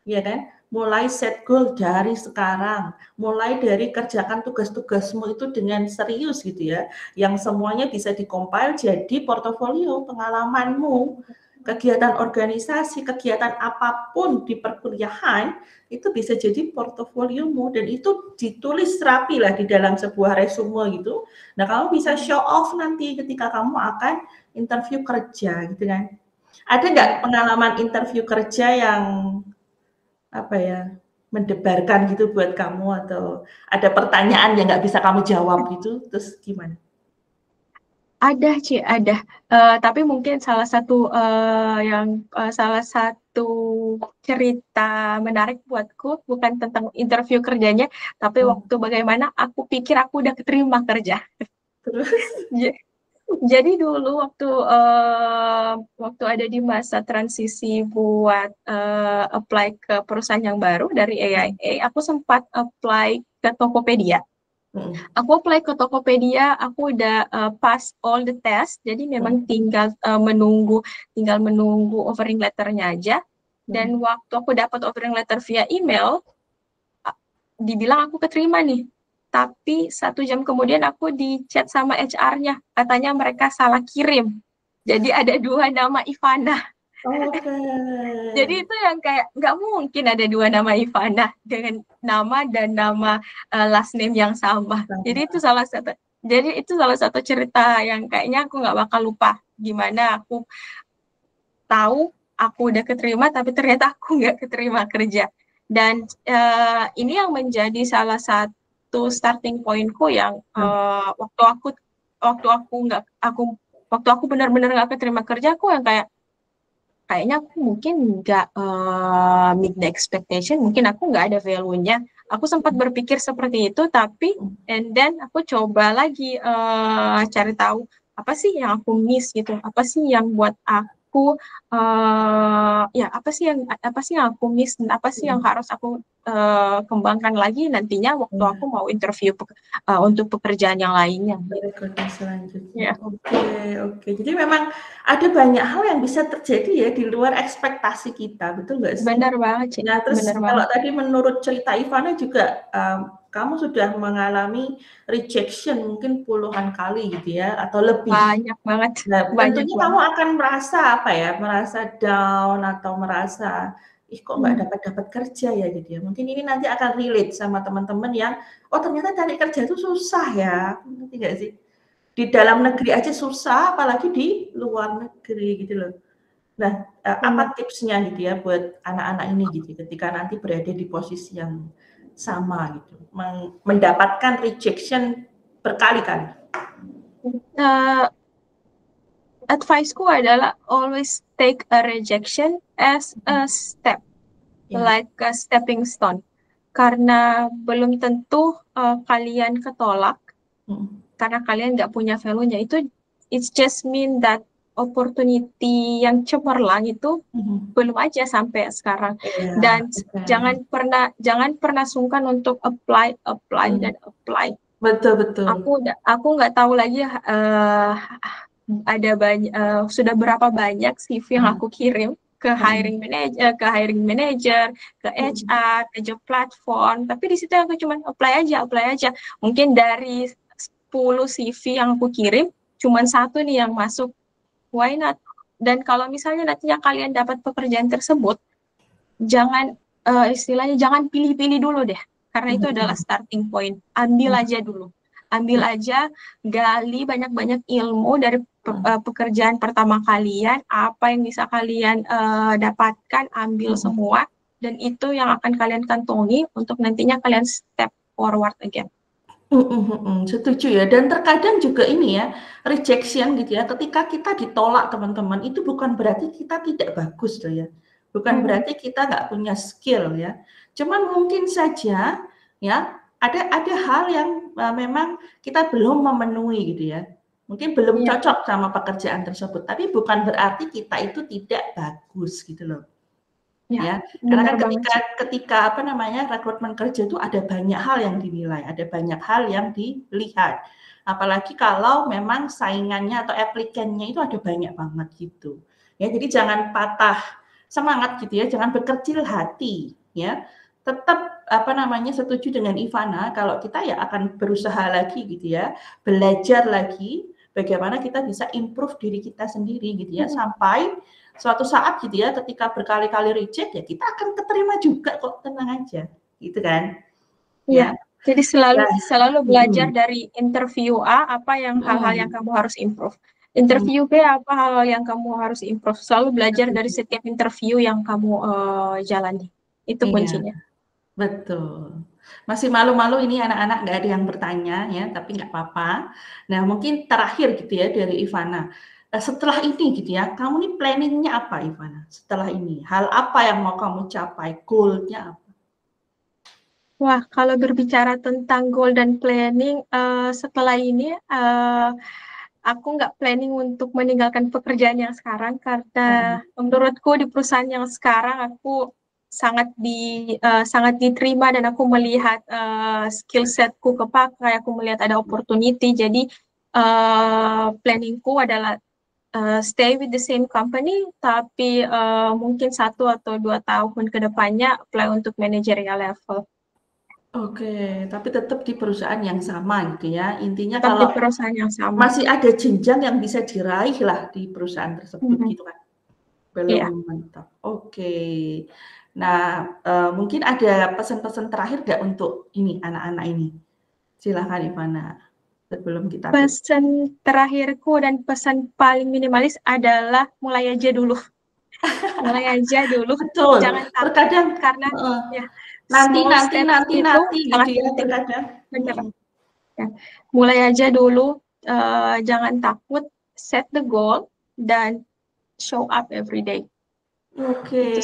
Ya kan? Mulai set goal dari sekarang. Mulai dari kerjakan tugas-tugasmu itu dengan serius gitu ya. Yang semuanya bisa dikompil jadi portofolio pengalamanmu. Kegiatan organisasi, kegiatan apapun di perkuliahan itu bisa jadi portofoliomu dan itu ditulis rapi lah di dalam sebuah resume gitu. Nah, kamu bisa show off nanti ketika kamu akan interview kerja gitu kan. Ada nggak pengalaman interview kerja yang mendebarkan gitu buat kamu, atau ada pertanyaan yang nggak bisa kamu jawab gitu, terus gimana? Ada Ci, ada. Tapi mungkin salah satu cerita menarik buatku bukan tentang interview kerjanya, tapi waktu bagaimana aku pikir aku udah keterima kerja. Terus? Jadi dulu waktu ada di masa transisi buat apply ke perusahaan yang baru dari AIA, aku sempat apply ke Tokopedia. Aku apply ke Tokopedia, aku udah pass all the test, jadi memang tinggal menunggu offering letternya aja. Dan waktu aku dapat offering letter via email, dibilang aku keterima nih. Tapi 1 jam kemudian aku di chat sama HR-nya, katanya mereka salah kirim. Jadi ada 2 nama Ivana. Jadi itu yang kayak nggak mungkin ada 2 nama Ivana dengan nama dan nama last name yang sama. Jadi itu salah satu cerita yang kayaknya aku nggak bakal lupa. Gimana aku tahu aku udah keterima, tapi ternyata aku nggak keterima kerja. Dan ini yang menjadi salah satu starting pointku yang waktu aku benar-benar nggak keterima kerja, aku yang kayaknya aku mungkin nggak meet the expectation, mungkin aku nggak ada value-nya. Aku sempat berpikir seperti itu, tapi and then aku coba lagi cari tahu apa sih yang aku miss gitu, apa sih yang buat aku apa sih yang aku miss, dan apa sih yang harus aku kembangkan lagi nantinya waktu aku mau interview untuk pekerjaan yang lainnya. Berikutnya selanjutnya. Oke. Jadi memang ada banyak hal yang bisa terjadi ya di luar ekspektasi kita, betul nggak sih? Benar banget, Cik. Nah, terus kalau tadi menurut cerita Ivana juga, kamu sudah mengalami rejection mungkin puluhan kali gitu ya, atau lebih. Banyak banget. Nah, tentunya kamu akan merasa down atau merasa, ih kok nggak dapat kerja ya gitu ya. Mungkin ini nanti akan relate sama teman-teman yang, oh ternyata cari kerja itu susah ya, ngerti nggak sih? Di dalam negeri aja susah, apalagi di luar negeri gitu loh. Nah, apa tipsnya gitu ya buat anak-anak ini gitu, ketika nanti berada di posisi yang sama gitu, mendapatkan rejection berkali-kali? Advice-ku adalah always take a rejection as a step, like a stepping stone. Karena belum tentu kalian ketolak, karena kalian nggak punya value-nya, itu it's just mean that opportunity yang cemerlang itu belum aja sampai sekarang. Iya, Dan oke. jangan pernah sungkan untuk apply dan apply. Betul betul. Aku nggak tahu lagi ada banyak sudah berapa banyak CV yang aku kirim ke hiring manager, ke HR, ke job platform, tapi di situ aku cuma apply aja. Mungkin dari 10 CV yang aku kirim, cuma 1 nih yang masuk. Why not? Dan kalau misalnya nantinya kalian dapat pekerjaan tersebut, jangan istilahnya jangan pilih-pilih dulu deh, karena itu adalah starting point. Ambil aja dulu. Ambil aja, gali banyak-banyak ilmu dari pekerjaan pertama kalian, apa yang bisa kalian dapatkan, ambil semua, dan itu yang akan kalian kantongi untuk nantinya kalian step forward again. Setuju ya, dan terkadang juga ini ya, rejection gitu ya, ketika kita ditolak teman-teman, itu bukan berarti kita tidak bagus loh ya, bukan berarti kita nggak punya skill ya, cuman mungkin saja ya, ada hal yang memang kita belum memenuhi gitu ya, mungkin belum cocok sama pekerjaan tersebut, tapi bukan berarti kita itu tidak bagus gitu loh. Ya, karena kan ketika apa namanya rekrutmen kerja itu ada banyak hal yang dinilai, ada banyak hal yang dilihat. Apalagi kalau memang saingannya atau aplikannya itu ada banyak banget gitu. Ya, jadi jangan patah semangat gitu ya, jangan berkecil hati ya. Tetap apa namanya setuju dengan Ivana kalau kita ya akan berusaha lagi gitu ya, belajar lagi bagaimana kita bisa improve diri kita sendiri gitu ya, sampai suatu saat gitu ya, ketika berkali-kali reject ya kita akan keterima juga kok, tenang aja, gitu kan? Iya. Jadi selalu belajar dari interview A apa yang hal-hal yang kamu harus improve. Interview B apa hal yang kamu harus improve. Selalu belajar dari setiap interview yang kamu jalani. Itu kuncinya. Betul. Masih malu-malu ini anak-anak nggak ada yang bertanya ya, tapi nggak apa-apa. Nah mungkin terakhir gitu ya dari Ivana. Setelah ini gitu ya, kamu nih planning-nya apa Ivana? Setelah ini, hal apa yang mau kamu capai? Goal-nya apa? Wah, kalau berbicara tentang goal dan planning, setelah ini aku nggak planning untuk meninggalkan pekerjaan yang sekarang, karena menurutku di perusahaan yang sekarang aku sangat diterima dan aku melihat skill setku kepakai, aku melihat ada opportunity. Jadi planningku adalah stay with the same company, tapi mungkin 1 atau 2 tahun ke depannya apply untuk managerial level. Oke, tapi tetap di perusahaan yang sama gitu ya. Intinya Tetap di kalau perusahaan yang sama. masih ada jenjang yang bisa diraih lah di perusahaan tersebut gitu kan. Belum mantap. Oke. Nah, mungkin ada pesan-pesan terakhir nggak untuk ini anak-anak ini? Silahkan Ivana, sebelum kita pesan terakhirku dan pesan paling minimalis adalah mulai aja dulu. Mulai aja dulu. Betul. Jangan takut, Terkadang karena ya nanti itu sangat gitu ya penting. terkadang. Benar. Ya. Mulai aja dulu, jangan takut, set the goal dan show up every day. Oke,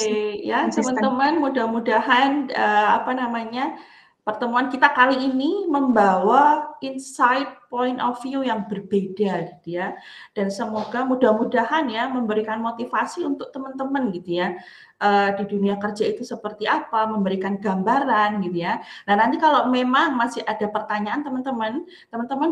ya teman-teman, mudah-mudahan apa namanya pertemuan kita kali ini membawa insight point of view yang berbeda gitu ya, dan semoga mudah-mudahan ya memberikan motivasi untuk teman-teman gitu ya, di dunia kerja itu seperti apa, memberikan gambaran gitu ya. Nah nanti kalau memang masih ada pertanyaan teman-teman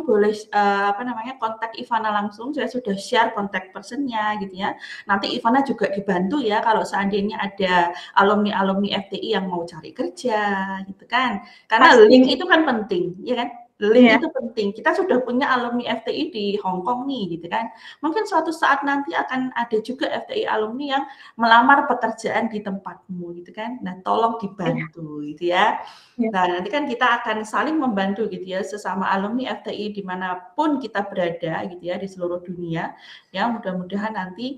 boleh apa namanya kontak Ivana langsung, saya sudah share kontak personnya gitu ya. Nanti Ivana juga dibantu ya kalau seandainya ada alumni-alumni FTI yang mau cari kerja gitu kan. Karena link itu kan penting, ya kan? Link itu penting. Kita sudah punya alumni FTI di Hong Kong nih, gitu kan. Mungkin suatu saat nanti akan ada juga FTI alumni yang melamar pekerjaan di tempatmu, gitu kan. Nah, tolong dibantu, gitu ya. Nah, nanti kan kita akan saling membantu, gitu ya, sesama alumni FTI dimanapun kita berada, gitu ya, di seluruh dunia. Ya, mudah-mudahan nanti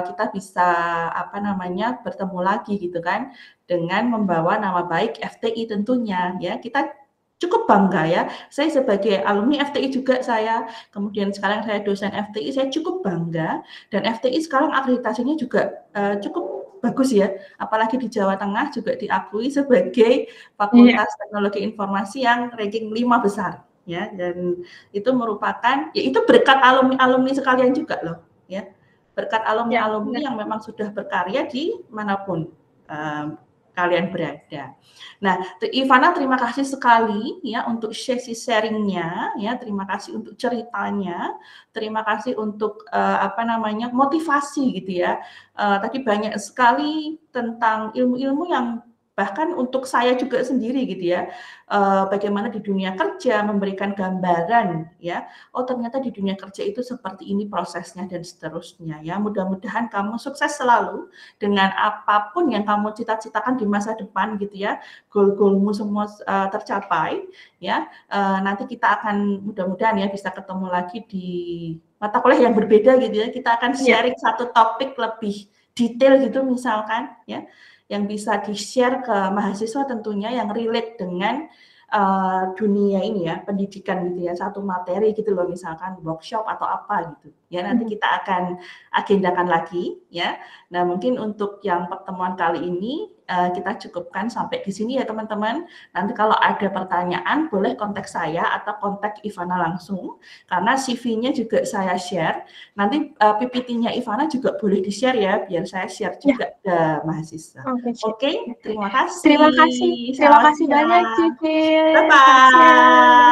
kita bisa apa namanya bertemu lagi, gitu kan, dengan membawa nama baik FTI tentunya ya. Kita cukup bangga ya. Saya sebagai alumni FTI juga kemudian sekarang saya dosen FTI, saya cukup bangga dan FTI sekarang akreditasinya juga cukup bagus ya. Apalagi di Jawa Tengah juga diakui sebagai Fakultas Teknologi Informasi yang ranking 5 besar ya, dan itu merupakan ya itu berkat alumni sekalian juga loh, ya, berkat alumni yang memang sudah berkarya di manapun kalian berada. Nah, Ivana terima kasih sekali ya untuk sesi sharingnya, ya, terima kasih untuk ceritanya, terima kasih untuk motivasi gitu ya. Tadi banyak sekali tentang ilmu-ilmu yang bahkan untuk saya juga sendiri gitu ya, bagaimana di dunia kerja memberikan gambaran ya, oh ternyata di dunia kerja itu seperti ini prosesnya dan seterusnya ya. Mudah-mudahan kamu sukses selalu dengan apapun yang kamu cita-citakan di masa depan gitu ya, goal-goalmu semua tercapai ya. Nanti kita akan mudah-mudahan ya bisa ketemu lagi di mata kuliah yang berbeda gitu ya, kita akan sharing satu topik lebih detail gitu misalkan ya, yang bisa di-share ke mahasiswa tentunya yang relate dengan dunia ini ya, pendidikan gitu ya, satu materi gitu loh, misalkan workshop atau apa gitu ya, nanti kita akan agendakan lagi ya. Nah mungkin untuk yang pertemuan kali ini kita cukupkan sampai di sini ya teman-teman. Nanti kalau ada pertanyaan boleh kontak saya atau kontak Ivana langsung, karena CV-nya juga saya share. Nanti PPT-nya Ivana juga boleh di-share ya, biar saya share juga ke mahasiswa. Oke, terima kasih. Terima kasih banyak Cici. Bye-bye.